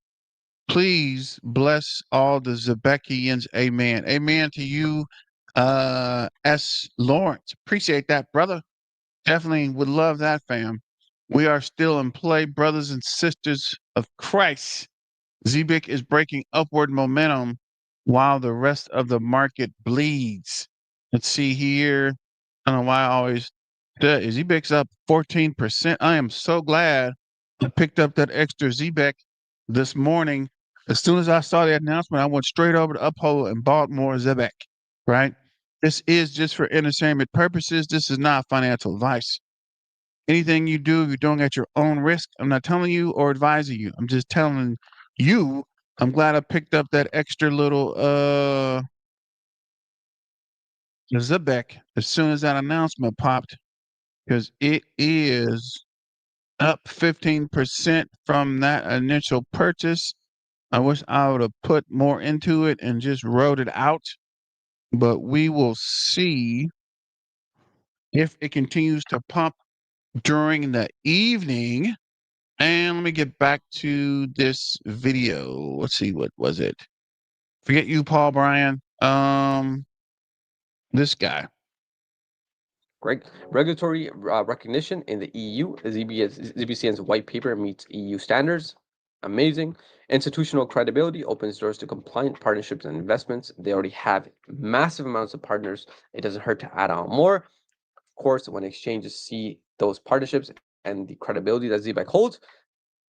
Please bless all the Zebecians. Amen. Amen to you, S. Lawrence. Appreciate that, brother. Definitely would love that, fam. We are still in play, brothers and sisters of Christ. Zebec is breaking upward momentum while the rest of the market bleeds. Let's see here. I don't know why I always Zebec's up 14%. I am so glad I picked up that extra Zebec this morning. As soon as I saw the announcement, I went straight over to Uphold and bought more Zebec, right? This is just for entertainment purposes. This is not financial advice. Anything you do, you're doing at your own risk. I'm not telling you or advising you. I'm just telling you, I'm glad I picked up that extra little Zebec as soon as that announcement popped, because it is up 15% from that initial purchase. I wish I would have put more into it and just wrote it out, but we will see if it continues to pump during the evening. And let me get back to this video. Let's see, what was it? Forget you, Paul Bryan. This guy. Great. Regulatory recognition in the EU. ZBCN's white paper meets EU standards. Amazing. Institutional credibility opens doors to compliant partnerships and investments. They already have massive amounts of partners. It doesn't hurt to add on more. Of course, when exchanges see those partnerships and the credibility that Zebec holds,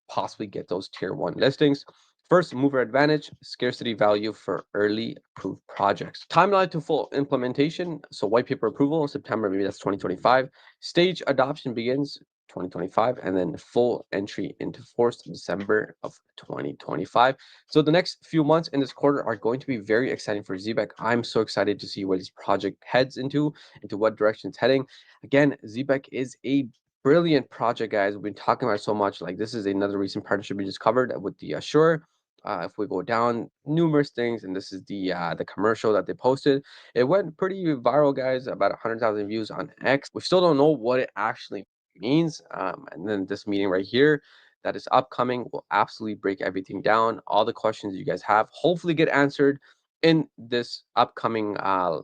possibly get those tier 1 listings. First mover advantage, scarcity value for early approved projects. Timeline to full implementation. So white paper approval in September, maybe that's 2025. Stage adoption begins 2025, and then full entry into force December of 2025. So the next few months in this quarter are going to be very exciting for Zebec. I'm so excited to see where this project heads into what direction it's heading. Again, Zebec is a brilliant project, guys. We've been talking about it so much. Like, this is another recent partnership we just covered with the Assure. If we go down, numerous things, and this is the commercial that they posted. It went pretty viral, guys. About 100,000 views on X. We still don't know what it actually means. And then this meeting right here that is upcoming will absolutely break everything down. All the questions you guys have hopefully get answered in this upcoming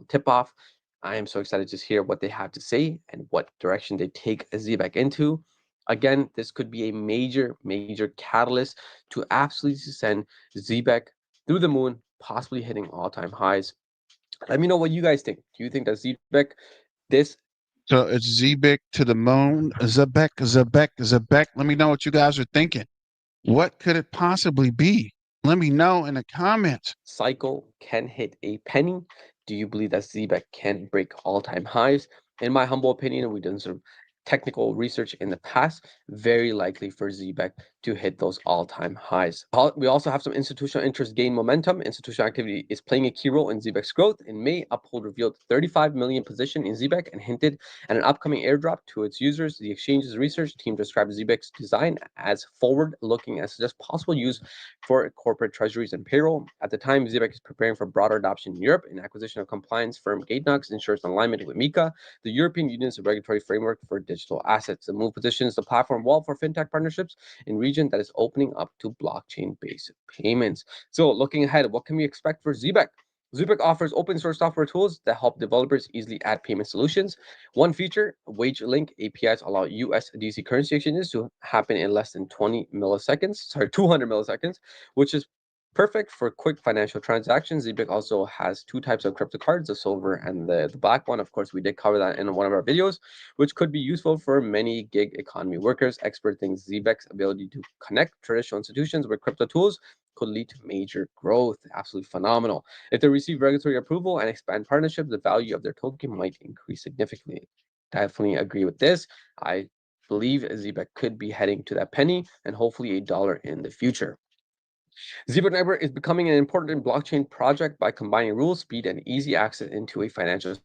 tip-off. I am so excited to hear what they have to say and what direction they take Zebec into. Again, this could be a major, major catalyst to absolutely send Zebec through the moon, possibly hitting all-time highs. Let me know what you guys think. Do you think that Zebec, this? So it's Zebec to the moon. Zebec. Let me know what you guys are thinking. What could it possibly be? Let me know in the comments. Cycle can hit a penny. Do you believe that Zebec can break all-time highs? In my humble opinion, we've done some technical research in the past, very likely for Zebec to hit those all-time highs. We also have some institutional interest gain momentum. Institutional activity is playing a key role in Zebec's growth. In May, Uphold revealed 35 million position in Zebec and hinted at an upcoming airdrop to its users. The exchange's research team described Zebec's design as forward-looking and suggests possible use for corporate treasuries and payroll. At the time, Zebec is preparing for broader adoption in Europe. An acquisition of compliance firm Gatenox ensures alignment with MiCA, the European Union's regulatory framework for digital assets. The move positions the platform well for fintech partnerships in region that is opening up to blockchain-based payments. So looking ahead, what can we expect for Zebec? Zebec offers open source software tools that help developers easily add payment solutions. One feature, WageLink APIs allow USDC currency exchanges to happen in less than 200 milliseconds, which is perfect for quick financial transactions. Zebec also has two types of crypto cards, the silver and the black one. Of course, we did cover that in one of our videos, which could be useful for many gig economy workers. Experts think Zebec's ability to connect traditional institutions with crypto tools could lead to major growth. Absolutely phenomenal. If they receive regulatory approval and expand partnerships, the value of their token might increase significantly. Definitely agree with this. I believe Zebec could be heading to that penny and hopefully $1 in the future. Zebec Network is becoming an important blockchain project by combining rules, speed, and easy access into a financial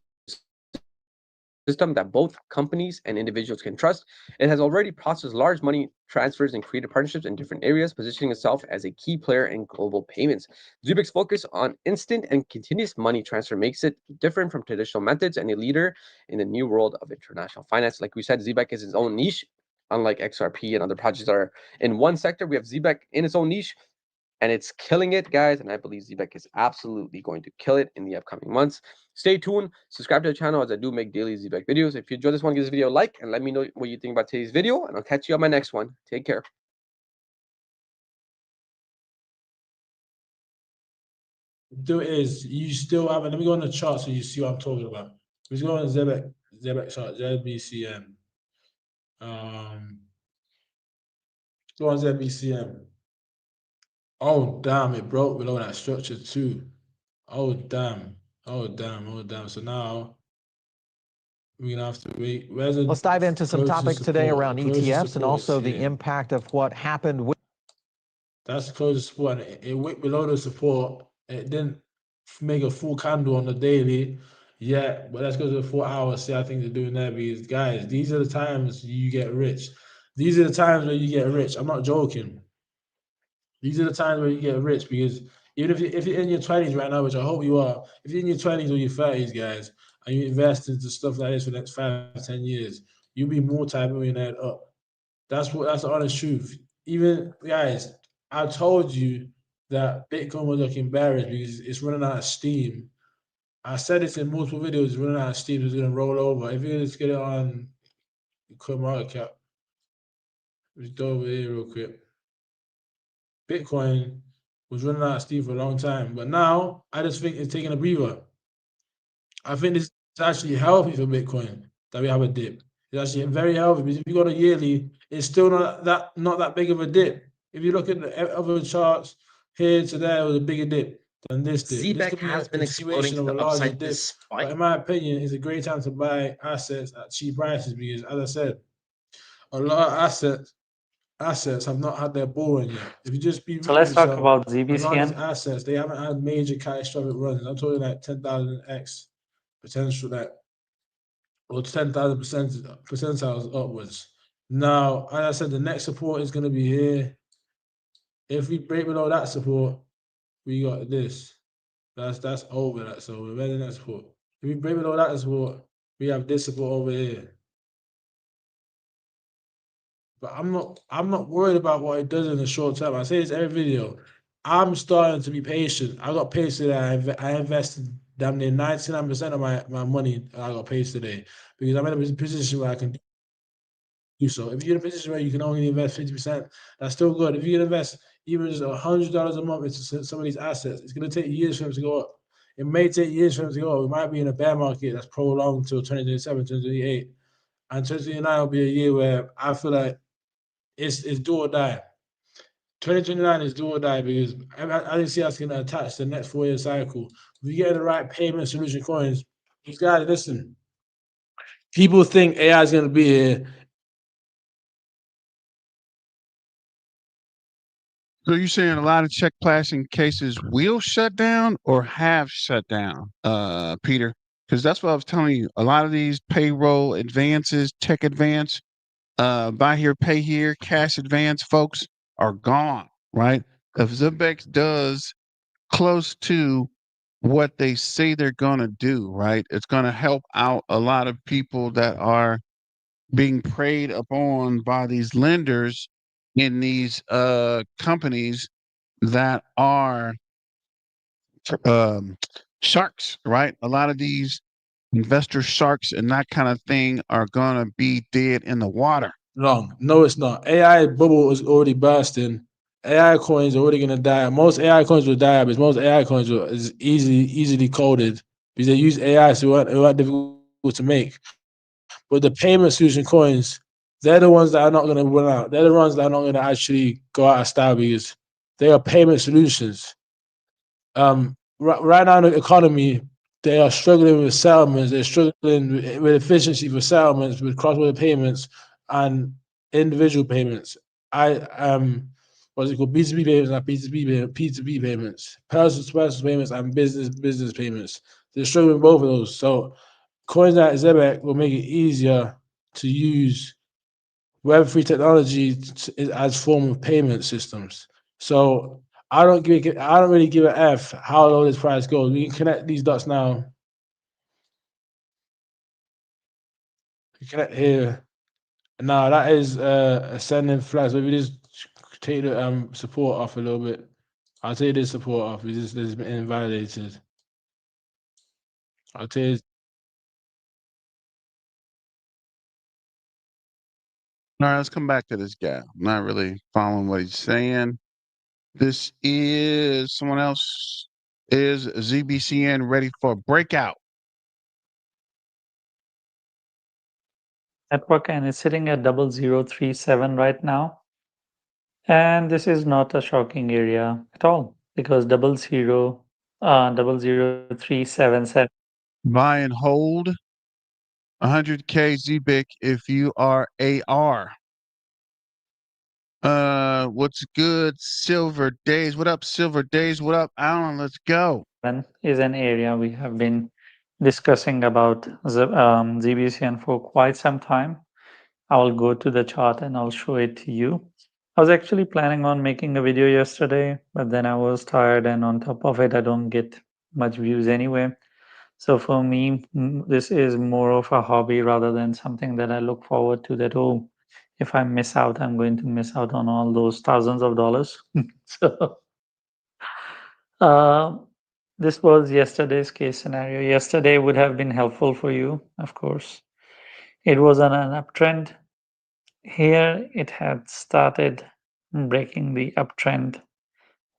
system that both companies and individuals can trust. It has already processed large money transfers and created partnerships in different areas, positioning itself as a key player in global payments. Zebec's focus on instant and continuous money transfer makes it different from traditional methods and a leader in the new world of international finance. Like we said, Zebec is its own niche. Unlike XRP and other projects that are in one sector, we have Zebec in its own niche, and it's killing it, guys. And I believe Zebec is absolutely going to kill it in the upcoming months. Stay tuned. Subscribe to the channel as I do make daily Zebec videos. If you enjoyed this one, give this video a like and let me know what you think about today's video. And I'll catch you on my next one. Take care. Do is you still have, let me go on the chart so you see what I'm talking about. Let's go on Zebec chart, ZBCN. Go on ZBCN. Oh damn, it broke below that structure too. Oh damn. Oh damn. Oh damn. So now we're gonna have to wait. Let's dive into some topics today around ETFs and also the impact of what happened with. That's the closest support. It went below the support. It didn't make a full candle on the daily yet, but let's go to the 4 hours, see how things are doing there. Because guys, these are the times you get rich. These are the times where you get rich. I'm not joking. These are the times where you get rich, because even if you're in your 20s right now, which I hope you are, if you're in your 20s or your 30s, guys, and you invest into stuff like this for the next 5-10 years, you'll be multi-millionaire up. That's the honest truth. Even guys, I told you that Bitcoin was looking bearish because it's running out of steam. I said this in multiple videos, it's running out of steam, it's gonna roll over. If you just get it on CoinMarketCap, let's go over here real quick. Bitcoin was running out of steam for a long time, but now I just think it's taking a breather. I think it's actually healthy for Bitcoin that we have a dip. It's actually very healthy, because if you go to yearly, it's still not that big of a dip. If you look at the other charts here to there, it was a bigger dip than this dip. This Zebec could be has a been exploding continuation to of a the larger upside dip. despite. But in my opinion, it's a great time to buy assets at cheap prices, because as I said, a lot of assets have not had their bull run yet. If you just be So real with let's talk yourself, about a lot of these ZBCN. assets, they haven't had major catastrophic runs. I'm talking like 10,000x potential, that, or 10,000 percentiles upwards. Now, as I said, the next support is going to be here. If we break below that support, we got this. That's over that. So we're ready next support. If we break below that support, we have this support over here. But I'm not worried about what it does in the short term. I say this every video. I'm starting to be patient. I got paid today. I invested damn near 99% of my money. I got paid today, because I'm in a position where I can do so. If you're in a position where you can only invest 50%, that's still good. If you can invest even just $100 a month into some of these assets, it's going to take years for them to go up. It may take years for them to go up. We might be in a bear market that's prolonged until 2027, 2028. And 2029 will be a year where I feel like it's do or die. 2029 is do or die, because I didn't see us going to attach the next 4-year cycle. If you get the right payment solution coins, these guys, listen, people think AI is going to be here. So you're saying a lot of check passing cases will shut down or have shut down, Peter? Because that's what I was telling you. A lot of these payroll advances, tech advance, buy here, pay here, cash advance folks are gone, right? If Zebec does close to what they say they're going to do, right, it's going to help out a lot of people that are being preyed upon by these lenders in these companies that are um, sharks, right? A lot of these investor sharks and that kind of thing are going to be dead in the water. Wrong. No, it's not. AI bubble is already bursting. AI coins are already gonna die. Most AI coins will die, but most AI coins is easily coded because they use AI, so it weren't difficult to make. But the payment solution coins, they're the ones that are not gonna run out. They're the ones that are not gonna actually go out of style because they are payment solutions. Right now in the economy, they are struggling with settlements. They're struggling with efficiency for settlements, with cross-border payments and individual payments. What's it called? B2B payments and P2B payments, person-to-person payments and business payments. They're struggling with both of those. So coins like Zebec will make it easier to use Web3 technology as form of payment systems. So I don't really give a F how low this price goes. We can connect these dots now. We connect here. Now that is ascending flag. So if you just take the support off a little bit, I'll take this support off. This has been invalidated. I'll take. All right, let's come back to this guy. I'm not really following what he's saying. This is someone else. Is ZBCN ready for breakout? Network and it's sitting at 0037 right now. And this is not a shocking area at all because 00377. Buy and hold 100K ZBIC if you are AR. What's good? Silver Days. What up, Silver Days? What up, Alan? Let's go. Is an area we have been discussing about ZBCN for quite some time. I'll go to the chart and I'll show it to you. I was actually planning on making a video yesterday, but then I was tired, and on top of it, I don't get much views anyway. So for me, this is more of a hobby rather than something that I look forward to, that, oh, if I miss out, I'm going to miss out on all those thousands of dollars. So this was yesterday's case scenario. Yesterday would have been helpful for you, of course. It was on an uptrend. Here it had started breaking the uptrend,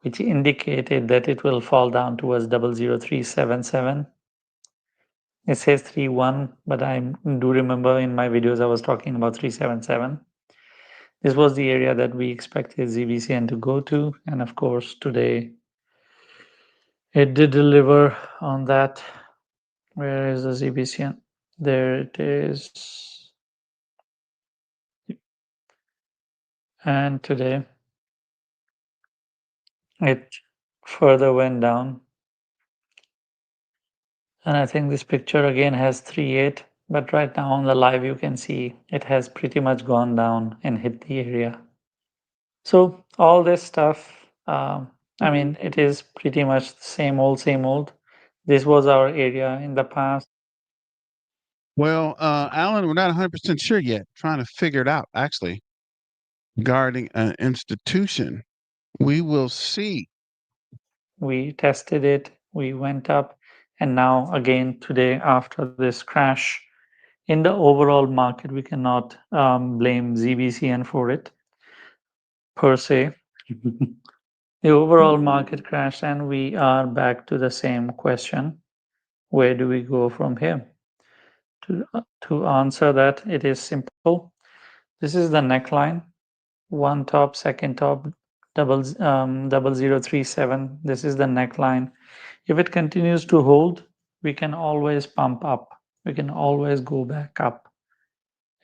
which indicated that it will fall down towards 00377. It says 31, but I do remember in my videos I was talking about 377. This was the area that we expected ZBCN to go to, and of course today it did deliver on that. Where is the ZBCN? There it is. And today it further went down. And I think this picture again has 3.8, but right now on the live you can see it has pretty much gone down and hit the area. So all this stuff, I mean, it is pretty much the same old. This was our area in the past. Well, Alan, we're not 100% sure yet. Trying to figure it out, actually, regarding an institution. We will see. We tested it, we went up, and now again today after this crash in the overall market, we cannot blame ZBCN for it per se. The overall market crashed, and we are back to the same question. Where do we go from here? To answer that, it is simple. This is the neckline, one top, second top, 0037. This is the neckline. If it continues to hold, we can always pump up. We can always go back up.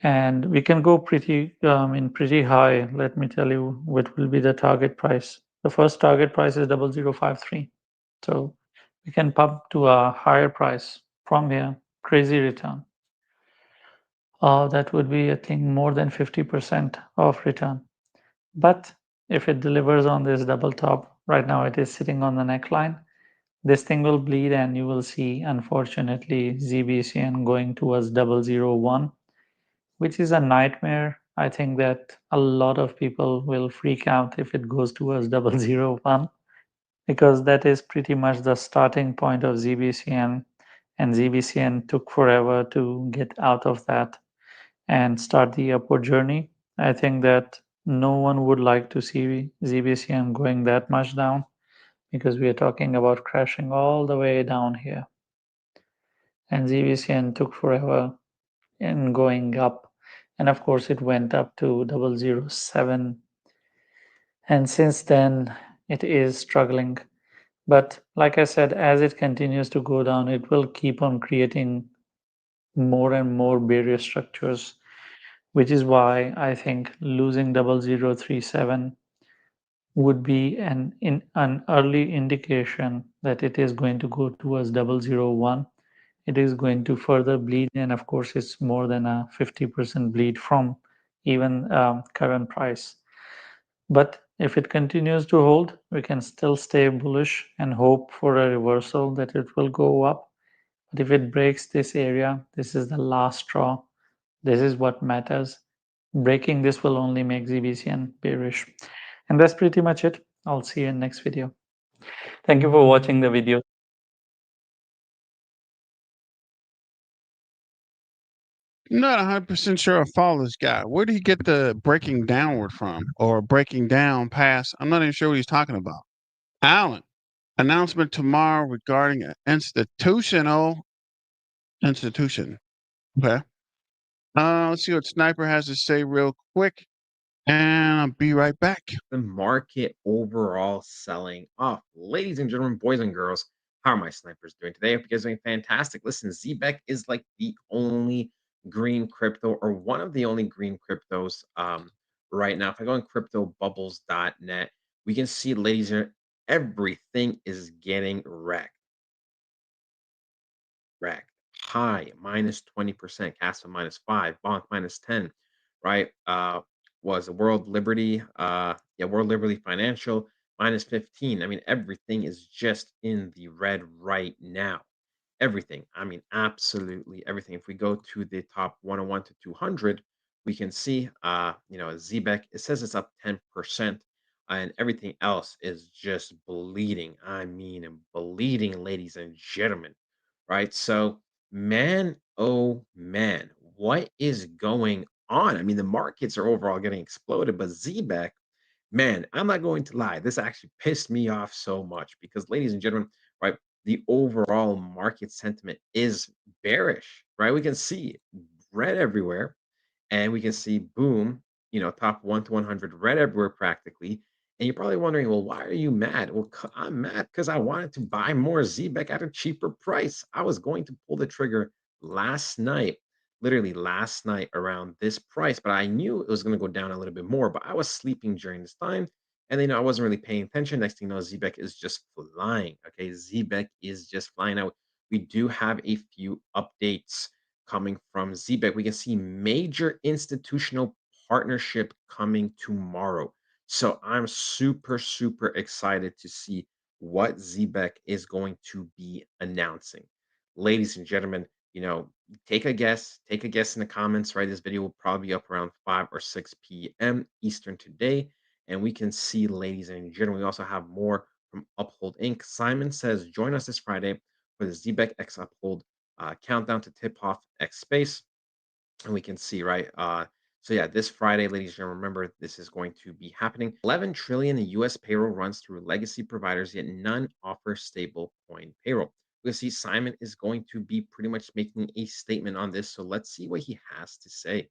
And we can go pretty high. Let me tell you what will be the target price. The first target price is 0053. So we can pump to a higher price from here. Crazy return. That would be, I think, more than 50% of return. But if it delivers on this double top, right now it is sitting on the neckline, this thing will bleed and you will see, unfortunately, ZBCN going towards 001, which is a nightmare. I think that a lot of people will freak out if it goes towards 001, because that is pretty much the starting point of ZBCN, and ZBCN took forever to get out of that and start the upward journey. I think that no one would like to see ZBCN going that much down, because we are talking about crashing all the way down here. And ZBCN took forever in going up. And of course, it went up to 007. And since then, it is struggling. But like I said, as it continues to go down, it will keep on creating more and more barrier structures, which is why I think losing 0037 would be an early indication that it is going to go towards 001. It is going to further bleed, and of course, it's more than a 50% bleed from even current price. But if it continues to hold, we can still stay bullish and hope for a reversal that it will go up. But if it breaks this area, this is the last straw. This is what matters. Breaking this will only make ZBCN bearish. And that's pretty much it. I'll see you in next video. Thank you for watching the video. I'm not 100% sure I follow this guy. Where did he get the breaking downward from, or breaking down past? I'm not even sure what he's talking about. Alan, announcement tomorrow regarding an institution. Okay. Let's see what Sniper has to say real quick, and I'll be right back. The market overall selling off. Ladies and gentlemen, boys and girls, how are my snipers doing today? I hope you guys are doing fantastic. Listen, Zebec is like the only green crypto, or one of the only green cryptos right now. If I go on cryptobubbles.net, we can see, ladies and gentlemen, everything is getting wrecked. High minus 20%, Castle minus 5, Bonk minus 10, right? Was World Liberty, World Liberty Financial minus 15. I mean, everything is just in the red right now. Everything. I mean, absolutely everything. If we go to the top 101 to 200, we can see, Zebec, it says it's up 10%, and everything else is just bleeding. I mean, bleeding, ladies and gentlemen, right? So, man, oh man, what is going on? I mean, the markets are overall getting exploded, but Zebec, man, I'm not going to lie. This actually pissed me off so much because, ladies and gentlemen, right, the overall market sentiment is bearish, right? We can see red everywhere, and we can see boom, top 1 to 100 red everywhere practically. And you're probably wondering, well, why are you mad? Well, I'm mad because I wanted to buy more Zebec at a cheaper price. I was going to pull the trigger last night, literally last night around this price, but I knew it was going to go down a little bit more, but I was sleeping during this time. And then I wasn't really paying attention. Next thing you know, Zebec is just flying. Okay, Zebec is just flying out. We do have a few updates coming from Zebec. We can see major institutional partnership coming tomorrow. So I'm super, super excited to see what Zebec is going to be announcing. Ladies and gentlemen, take a guess in the comments, right? This video will probably be up around 5 or 6 p.m. Eastern today. And we can see, ladies and gentlemen, we also have more from Uphold Inc. Simon says, join us this Friday for the Zebec X Uphold countdown to tip off X space. And we can see, right? So yeah, this Friday, ladies and gentlemen, remember this is going to be happening. 11 trillion in US payroll runs through legacy providers, yet none offer stable coin payroll. We'll see Simon is going to be pretty much making a statement on this. So let's see what he has to say.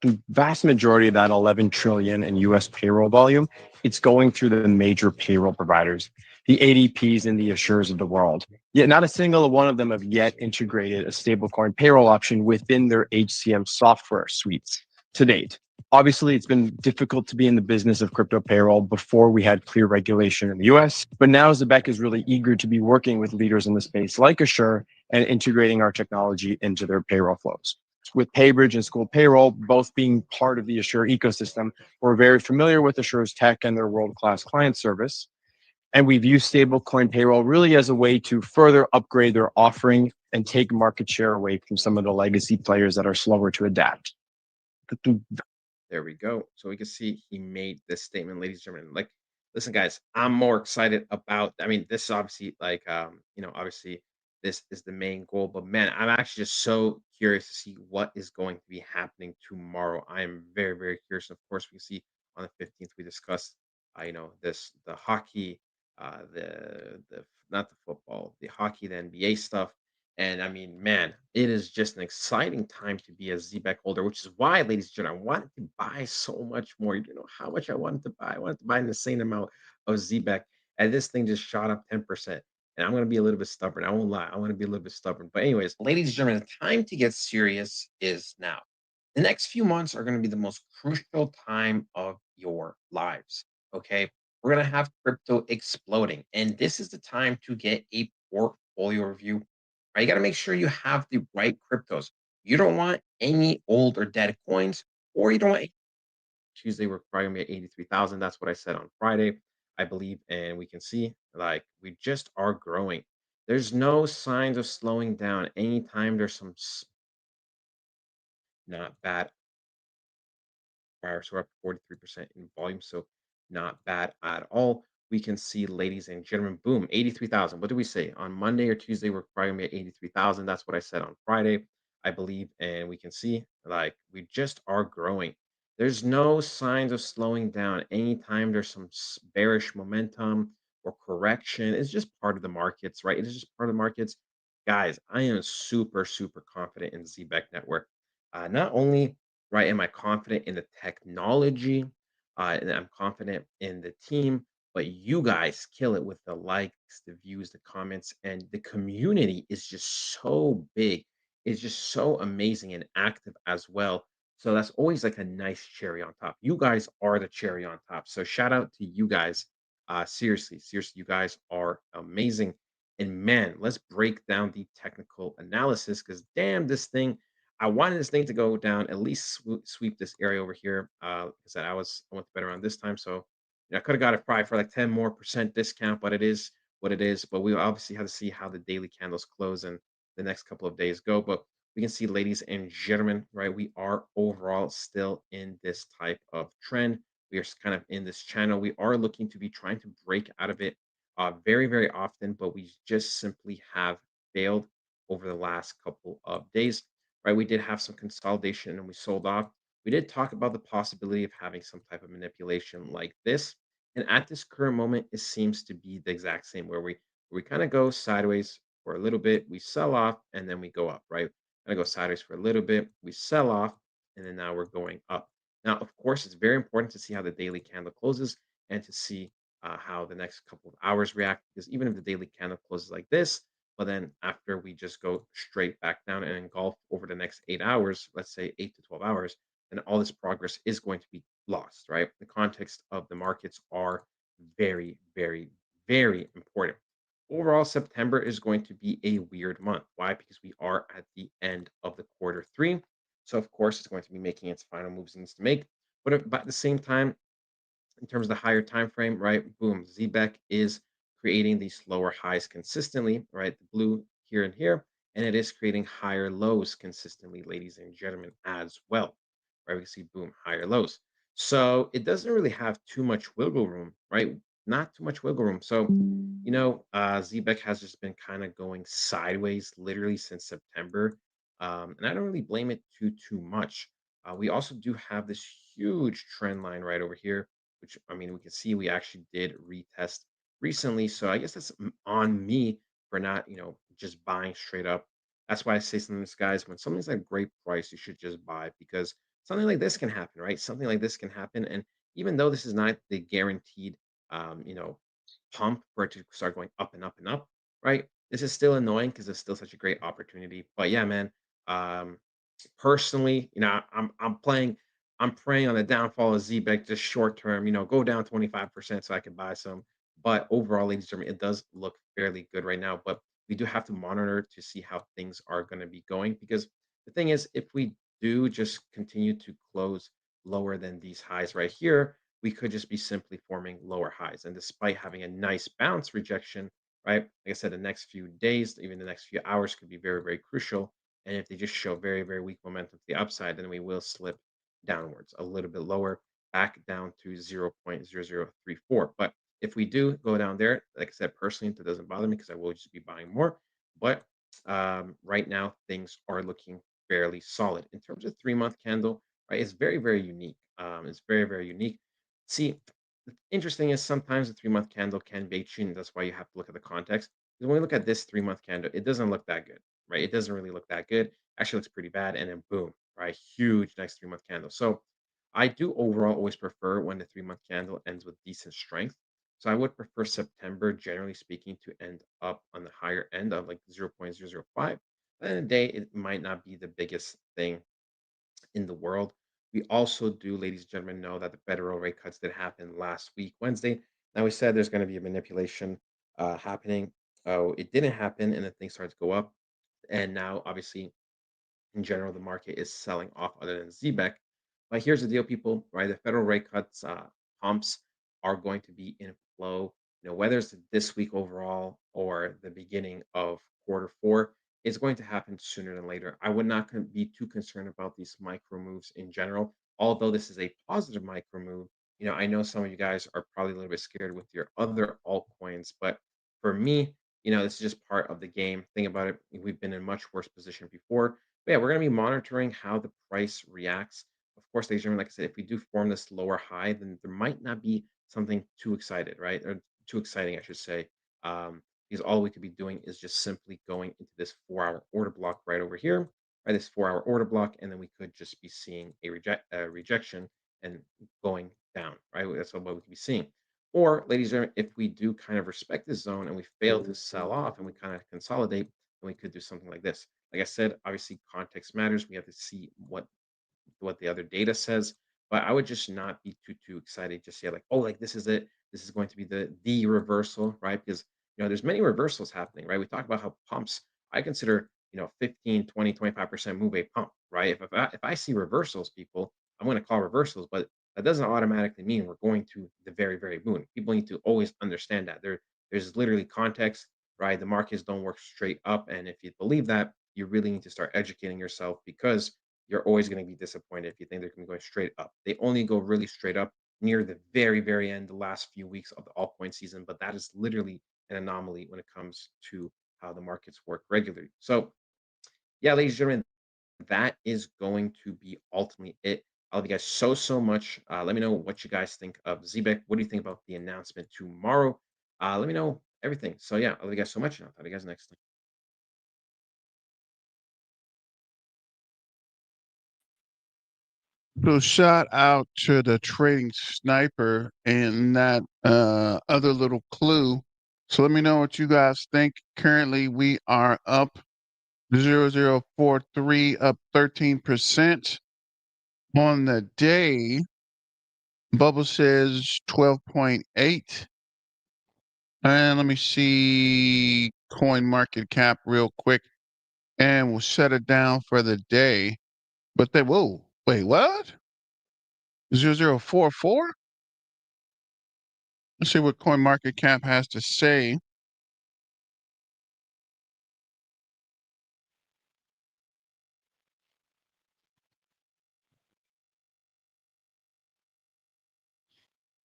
The vast majority of that 11 trillion in US payroll volume, it's going through the major payroll providers. the ADPs and the Assures of the world. Yet not a single one of them have yet integrated a stablecoin payroll option within their HCM software suites to date. Obviously, it's been difficult to be in the business of crypto payroll before we had clear regulation in the US, but now Zebec is really eager to be working with leaders in the space like Assure and integrating our technology into their payroll flows. With PayBridge and School Payroll both being part of the Assure ecosystem, we're very familiar with Assure's tech and their world-class client service. And we've used stablecoin payroll really as a way to further upgrade their offering and take market share away from some of the legacy players that are slower to adapt. There we go. So we can see he made this statement, ladies and gentlemen. Like, listen, guys, I'm more excited about. I mean, this is obviously like, obviously this is the main goal. But man, I'm actually just so curious to see what is going to be happening tomorrow. I am very, very curious. Of course, we can see on the 15th we discussed, the hockey, the not the football, the hockey, the NBA stuff. And I mean, man, it is just an exciting time to be a ZBEC holder, which is why, ladies and gentlemen, I wanted to buy so much more. You know how much I wanted to buy? I wanted to buy an insane amount of ZBEC, and this thing just shot up 10%. And I'm going to be a little bit stubborn. I won't lie. I want to be a little bit stubborn. But, anyways, ladies and gentlemen, the time to get serious is now. The next few months are going to be the most crucial time of your lives. Okay. We're going to have crypto exploding. And this is the time to get a portfolio review. Right? You got to make sure you have the right cryptos. You don't want any old or dead coins, or you don't want Tuesday. We're probably gonna be at 83,000. That's what I said on Friday, I believe. And we can see like we just are growing. There's no signs of slowing down. Anytime there's some not bad prior, so we're up 43% in volume. So not bad at all. We can see, ladies and gentlemen, boom, 83,000. What did we say? On Monday or Tuesday, we're probably gonna be at 83,000. That's what I said on Friday, I believe. And we can see like we just are growing. There's no signs of slowing down. Anytime there's some bearish momentum or correction, it's just part of the markets, right? It is just part of the markets. Guys, I am super, super confident in Zebec Network. Not only right? Am I confident in the technology? And I'm confident in the team, but you guys kill it with the likes, the views, the comments, and the community is just so big. It's just so amazing and active as well. So that's always like a nice cherry on top. You guys are the cherry on top. So shout out to you guys. Seriously, seriously, you guys are amazing. And man, let's break down the technical analysis because damn, this thing I wanted this thing to go down, at least sweep this area over here. Like I said, I went to bed around this time, so I could have got it probably for like 10 more percent discount, but it is what it is. But we obviously have to see how the daily candles close and the next couple of days go. But we can see, ladies and gentlemen, right? We are overall still in this type of trend. We are kind of in this channel. We are looking to be trying to break out of it very, very often, but we just simply have failed over the last couple of days, right? We did have some consolidation and we sold off. We did talk about the possibility of having some type of manipulation like this. And at this current moment, it seems to be the exact same where we kind of go sideways for a little bit, we sell off, and then we go up, right? Kind of go sideways for a little bit, we sell off, and then now we're going up. Now, of course, it's very important to see how the daily candle closes and to see how the next couple of hours react. Because even if the daily candle closes like this, but then after we just go straight back down and engulf over the next 8 hours, let's say 8 to 12 hours, then all this progress is going to be lost, right? The context of the markets are very, very, very important. Overall, September is going to be a weird month. Why? Because we are at the end of the quarter three. So, of course, it's going to be making its final moves it needs to make. But at the same time, in terms of the higher time frame, right? Boom, ZBEC is creating these lower highs consistently, right? The blue here and here, and it is creating higher lows consistently, ladies and gentlemen, as well. Right? We can see boom, higher lows. So it doesn't really have too much wiggle room, right? Not too much wiggle room. So, ZBEC has just been kind of going sideways literally since September. And I don't really blame it too much. We also do have this huge trend line right over here, which I mean, we can see we actually did retest recently. So I guess that's on me for not, just buying straight up. That's why I say something to this, guys. When something's at a great price, you should just buy because something like this can happen, right? Something like this can happen. And even though this is not the guaranteed, um, you know, pump for it to start going up and up and up, right? This is still annoying because it's still such a great opportunity. But yeah, man, um, personally, I'm praying on the downfall of Zebec just short term, go down 25% so I can buy some. But overall, ladies and gentlemen, it does look fairly good right now. But we do have to monitor to see how things are going to be going, because the thing is, if we do just continue to close lower than these highs right here, we could just be simply forming lower highs. And despite having a nice bounce rejection, right? Like I said, the next few days, even the next few hours could be very, very crucial. And if they just show very, very weak momentum to the upside, then we will slip downwards a little bit lower, back down to 0.0034. But if we do go down there, like I said, personally, that doesn't bother me because I will just be buying more. But right now, things are looking fairly solid. In terms of 3 month candle, right, it's very, very unique. It's very, very unique. See, the interesting is sometimes the 3 month candle can bait you, and that's why you have to look at the context. Because when we look at this 3 month candle, it doesn't look that good, right? It doesn't really look that good. Actually, looks pretty bad, and then boom, right? Huge next 3 month candle. So I do overall always prefer when the 3 month candle ends with decent strength. So I would prefer September, generally speaking, to end up on the higher end of like 0.005. At the end of the day, it might not be the biggest thing in the world. We also do, ladies and gentlemen, know that the federal rate cuts did happen last week, Wednesday. Now, we said there's going to be a manipulation happening. Oh, it didn't happen, and then things started to go up. And now, obviously, in general, the market is selling off other than ZBEC. But here's the deal, people, right? The federal rate cuts pumps are going to be in flow. Whether it's this week overall or the beginning of quarter 4, it's going to happen sooner than later. I would not be too concerned about these micro moves in general. Although this is a positive micro move, I know some of you guys are probably a little bit scared with your other altcoins, but for me, this is just part of the game. Think about it. We've been in a much worse position before. But yeah, we're going to be monitoring how the price reacts. Of course, ladies and gentlemen, like I said, if we do form this lower high, then there might not be something too excited, right? Or too exciting, I should say. Because all we could be doing is just simply going into this 4 hour order block right over here, right? This 4 hour order block, and then we could just be seeing a rejection and going down, right? That's what we could be seeing. Or, ladies and gentlemen, if we do kind of respect this zone and we fail to sell off and we kind of consolidate, then we could do something like this. Like I said, obviously context matters. We have to see what the other data says, but I would just not be too excited just yet. Like, oh, like this is it. This is going to be the reversal, right? Because there's many reversals happening, right? We talk about how pumps. I consider 15, 20, 25% move a pump, right? If I see reversals, people, I'm going to call reversals, but that doesn't automatically mean we're going to the very, very moon. People need to always understand that there's literally context, right? The markets don't work straight up, and if you believe that, you really need to start educating yourself, because you're always going to be disappointed if you think they're going to be going straight up. They only go really straight up near the very, very end, the last few weeks of the altcoin season, but that is literally an anomaly when it comes to how the markets work regularly. So, yeah, ladies and gentlemen, that is going to be ultimately it. I love you guys so much. Let me know what you guys think of Zebec. What do you think about the announcement tomorrow? Let me know everything. So yeah, I love you guys so much, and I'll talk to you guys next time. So shout out to the trading sniper and that other little clue. So let me know what you guys think. Currently, we are up 0043, up 13%. On the day, Bubble says 12.8. And let me see coin market cap real quick. And we'll shut it down for the day. But they, whoa, wait, what? 0044? Let's see what coin market cap has to say.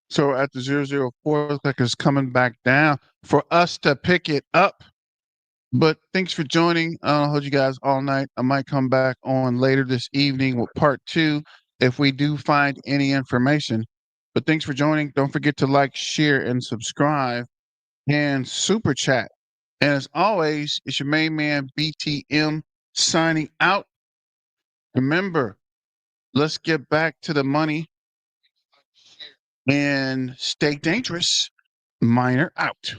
So at the 004, looks like it's coming back down for us to pick it up. But thanks for joining. I'll hold you guys all night. I might come back on later this evening with part 2 if we do find any information. But thanks for joining. Don't forget to like, share, and subscribe and super chat. And as always, it's your main man BTM signing out. Remember, let's get back to the money and stay dangerous. Miner out.